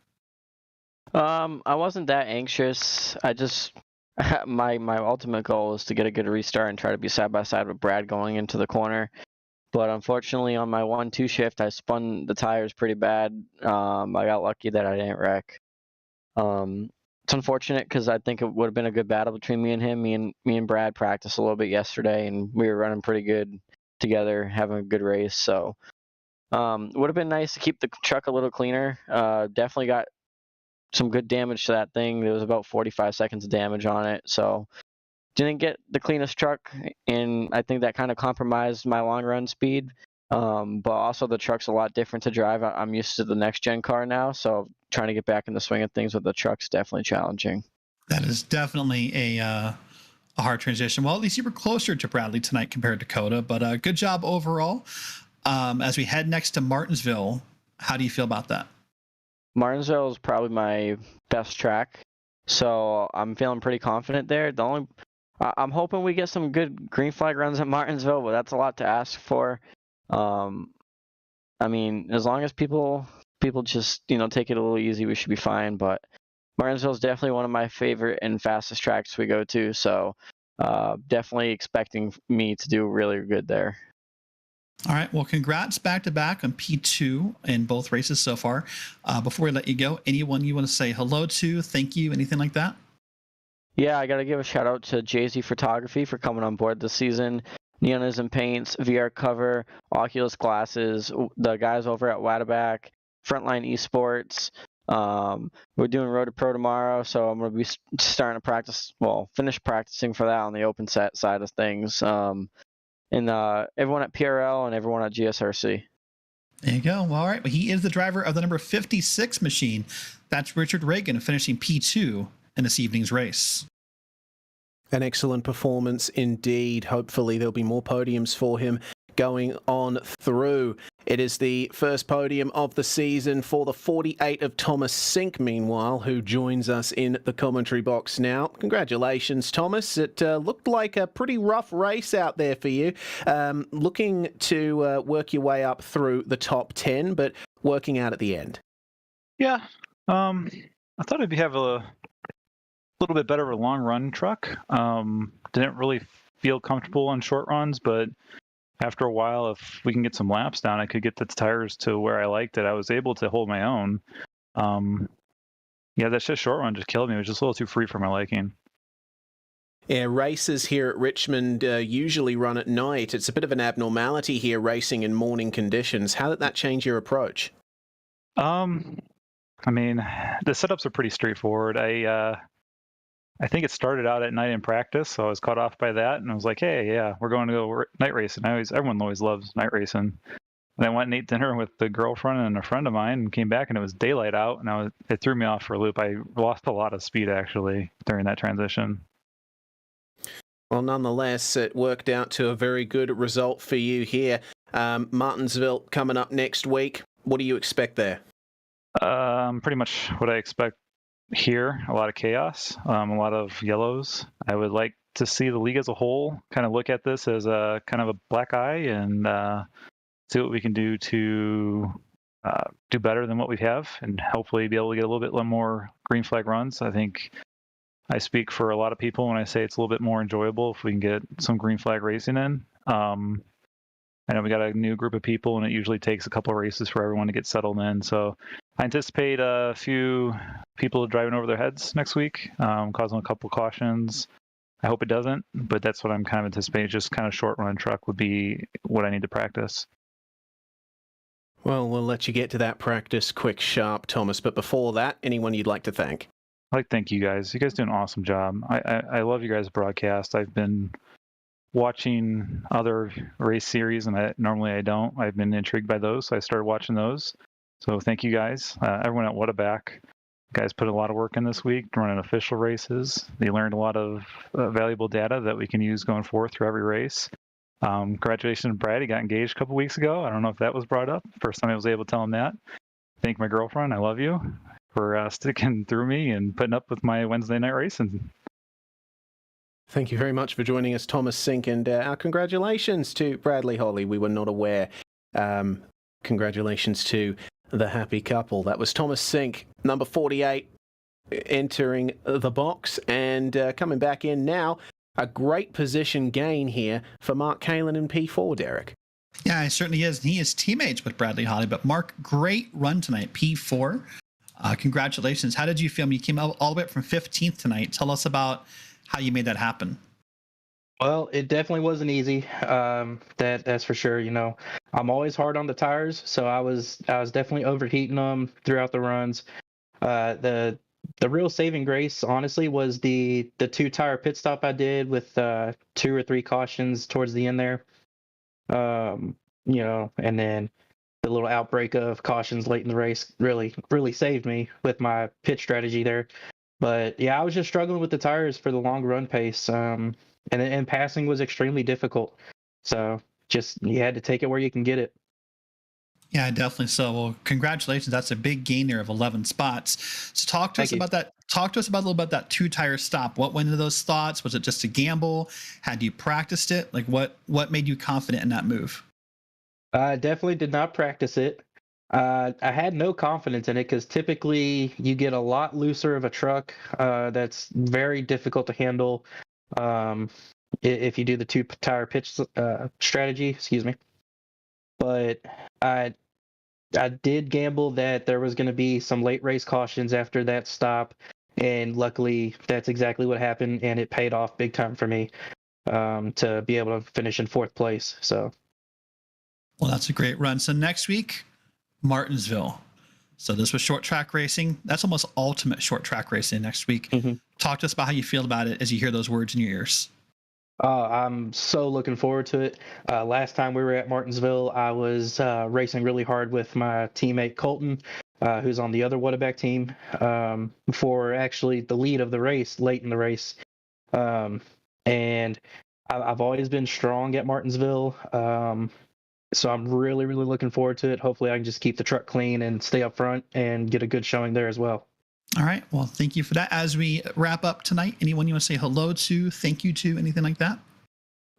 I wasn't that anxious. I just my ultimate goal was to get a good restart and try to be side by side with Brad going into the corner. But unfortunately, on my 1-2 shift, I spun the tires pretty bad. I got lucky that I didn't wreck. It's unfortunate because I think it would have been a good battle between me and him. Me and Brad practiced a little bit yesterday, and we were running pretty good together, having a good race. So would have been nice to keep the truck a little cleaner. Definitely got some good damage to that thing. There was about 45 seconds of damage on it, so didn't get the cleanest truck, and I think that kind of compromised my long run speed. But also the truck's a lot different to drive. I'm used to the next gen car now, so trying to get back in the swing of things with the truck's definitely challenging. That is definitely a hard transition. Well, at least you were closer to Bradley tonight compared to Coda, but good job overall. As we head next to Martinsville, how do you feel about that? Martinsville is probably my best track, so I'm feeling pretty confident there. I'm hoping we get some good green flag runs at Martinsville, but that's a lot to ask for. I mean, as long as people just take it a little easy, we should be fine. But Martinsville is definitely one of my favorite and fastest tracks we go to, so definitely expecting me to do really good there. All right. Well, congrats back-to-back on P2 in both races so far. Before we let you go, anyone you want to say hello to, thank you, anything like that? Yeah, I got to give a shout-out to Jay-Z Photography for coming on board this season. Neonism Paints, VR Cover, Oculus Glasses, the guys over at Waterback, Frontline Esports. We're doing Road to Pro tomorrow, so I'm going to be starting to finish practicing for that on the open set side of things. And everyone at PRL and everyone at GSRC. There you go. Well, all right. Well, he is the driver of the number 56 machine. That's Richard Regan finishing P2 in this evening's race. An excellent performance indeed. Hopefully there'll be more podiums for him going on through. It is the first podium of the season for the 48 of Thomas Sink, meanwhile, who joins us in the commentary box now. Congratulations, Thomas. It looked like a pretty rough race out there for you. Looking to work your way up through the top 10, but working out at the end. Yeah. I thought I'd have a little bit better of a long run truck. Didn't really feel comfortable on short runs, but after a while, if we can get some laps down, I could get the tires to where I liked it. I was able to hold my own. Yeah, that's just short run just killed me. It was just a little too free for my liking. Yeah, races here at Richmond usually run at night. It's a bit of an abnormality here, racing in morning conditions. How did that change your approach? I mean, the setups are pretty straightforward. I think it started out at night in practice, so I was caught off by that, and I was like, hey, yeah, we're going to go night racing. Everyone always loves night racing. And I went and ate dinner with the girlfriend and a friend of mine and came back, and it was daylight out, and it threw me off for a loop. I lost a lot of speed, actually, during that transition. Well, nonetheless, it worked out to a very good result for you here. Martinsville coming up next week. What do you expect there? Pretty much what I expect here. A lot of chaos, a lot of yellows. I would like to see the league as a whole kind of look at this as a kind of a black eye and see what we can do to do better than what we have, and hopefully be able to get a little bit more green flag runs. I think I speak for a lot of people when I say it's a little bit more enjoyable if we can get some green flag racing in. I know we got a new group of people, and it usually takes a couple of races for everyone to get settled in. So I anticipate a few people driving over their heads next week, causing a couple cautions. I hope it doesn't, but that's what I'm kind of anticipating. Just kind of short run truck would be what I need to practice. Well, we'll let you get to that practice quick, sharp, Thomas. But before that, anyone you'd like to thank? I'd like to thank you guys. You guys do an awesome job. I love you guys' broadcast. I've been watching other race series, and normally I don't. I've been intrigued by those, so I started watching those. So thank you guys. Everyone at Whataback, guys put a lot of work in this week running official races. They learned a lot of valuable data that we can use going forward through every race. Congratulations to Brad. He got engaged a couple weeks ago. I don't know if that was brought up. First time I was able to tell him that. Thank my girlfriend. I love you for sticking through me and putting up with my Wednesday night racing. Thank you very much for joining us, Thomas Sink, and our congratulations to Bradley Holly. We were not aware. Congratulations to the happy couple. That was Thomas Sink, number 48, entering the box and coming back in now. A great position gain here for Mark Kalin in P4, Derek. Yeah, he certainly is. He is teammates with Bradley Holly. But Mark, great run tonight, P4. Congratulations. How did you feel? You came all the way up from 15th tonight. Tell us about how you made that happen. Well, it definitely wasn't easy. That's for sure. You know, I'm always hard on the tires, so I was definitely overheating them throughout the runs. The real saving grace, honestly, was the 2-tire pit stop I did with 2 or 3 cautions towards the end there. You know, and then the little outbreak of cautions late in the race really saved me with my pit strategy there. But yeah, I was just struggling with the tires for the long run pace, and passing was extremely difficult. So just you had to take it where you can get it. Yeah, definitely so. Well, congratulations. That's a big gain there of 11 spots. So talk to us about that. Talk to us about a little bit that 2-tire stop. What went into those thoughts? Was it just a gamble? Had you practiced it? Like what made you confident in that move? I definitely did not practice it. I had no confidence in it because typically you get a lot looser of a truck that's very difficult to handle if you do the 2-tire pitch strategy. Excuse me. But I did gamble that there was going to be some late race cautions after that stop, and luckily that's exactly what happened, and it paid off big time for me to be able to finish in 4th place. So, well, that's a great run. So next week, Martinsville. So this was short track racing. That's almost ultimate short track racing next week. Mm-hmm. Talk to us about how you feel about it as you hear those words in your ears. I'm so looking forward to it. Last time we were at Martinsville, I was racing really hard with my teammate Colton, who's on the other Whataback team, for actually the lead of the race late in the race. And I've always been strong at Martinsville. So I'm really, really looking forward to it. Hopefully I can just keep the truck clean and stay up front and get a good showing there as well. All right. Well, thank you for that. As we wrap up tonight, anyone you want to say hello to, thank you to, anything like that?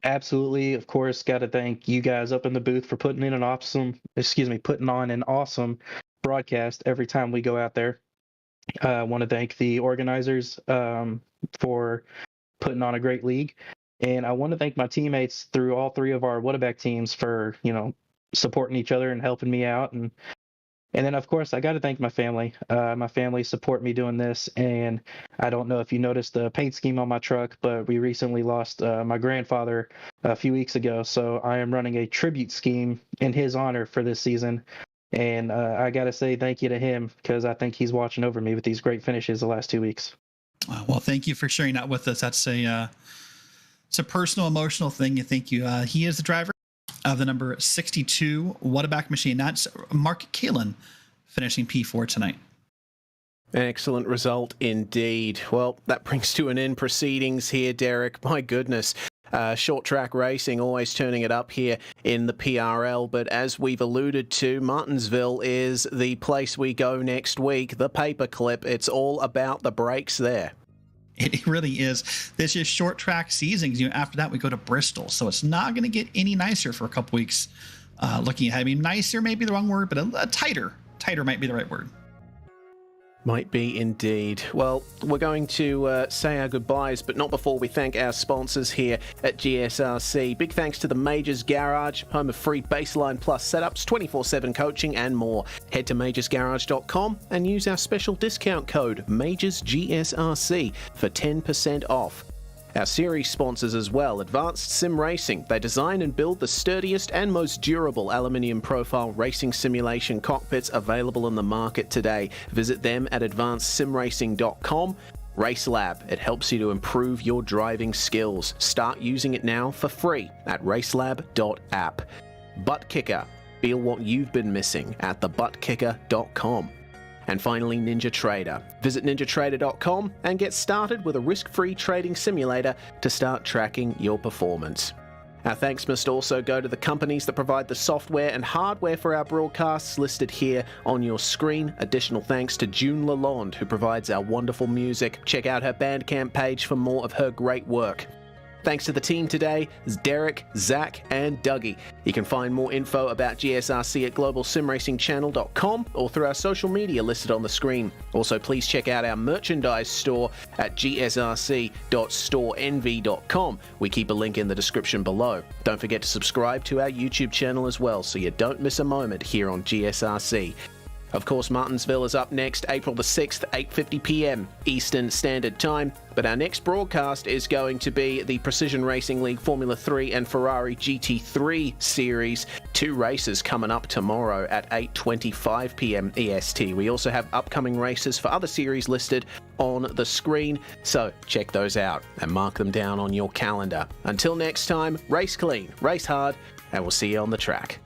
Absolutely. Of course, got to thank you guys up in the booth for putting on an awesome broadcast every time we go out there. I want to thank the organizers for putting on a great league. And I want to thank my teammates through all 3 of our Whataback teams for, you know, supporting each other and helping me out. And then, of course, I got to thank my family. My family support me doing this. And I don't know if you noticed the paint scheme on my truck, but we recently lost my grandfather a few weeks ago. So I am running a tribute scheme in his honor for this season. And I got to say thank you to him because I think he's watching over me with these great finishes the last 2 weeks. Well, thank you for sharing that with us. That's it's a personal, emotional thing. Thank you. He is the driver of the number 62 Whataback machine. That's Mark Kalin finishing P4 tonight. Excellent result indeed. Well, that brings to an end proceedings here, Derek. My goodness. Short track racing always turning it up here in the PRL, but as we've alluded to, Martinsville is the place we go next week. The paperclip, it's all about the brakes there. It really is. This is short track season. You know, after that, we go to Bristol. So it's not going to get any nicer for a couple weeks. Looking ahead, I mean, nicer may be the wrong word, but a tighter might be the right word. Might be indeed. Well, we're going to say our goodbyes, but not before we thank our sponsors here at GSRC. Big thanks to the Majors Garage, home of free Baseline Plus setups, 24/7 coaching and more. Head to majorsgarage.com and use our special discount code MajorsGSRC for 10% off. Our series sponsors as well, Advanced SimRacing. They design and build the sturdiest and most durable aluminium profile racing simulation cockpits available in the market today. Visit them at advancedsimracing.com. RaceLab, it helps you to improve your driving skills. Start using it now for free at racelab.app. ButtKicker, feel what you've been missing at thebutkicker.com. And finally, NinjaTrader. Visit ninjatrader.com and get started with a risk-free trading simulator to start tracking your performance. Our thanks must also go to the companies that provide the software and hardware for our broadcasts listed here on your screen. Additional thanks to June Lalonde, who provides our wonderful music. Check out her Bandcamp page for more of her great work. Thanks to the team today, Derek, Zach, and Dougie. You can find more info about GSRC at globalsimracingchannel.com or through our social media listed on the screen. Also, please check out our merchandise store at gsrc.storenvy.com. We keep a link in the description below. Don't forget to subscribe to our YouTube channel as well so you don't miss a moment here on GSRC. Of course, Martinsville is up next, April the 6th, 8:50 p.m. Eastern Standard Time. But our next broadcast is going to be the Precision Racing League Formula 3 and Ferrari GT3 series. 2 races coming up tomorrow at 8:25 p.m. EST. We also have upcoming races for other series listed on the screen, so check those out and mark them down on your calendar. Until next time, race clean, race hard, and we'll see you on the track.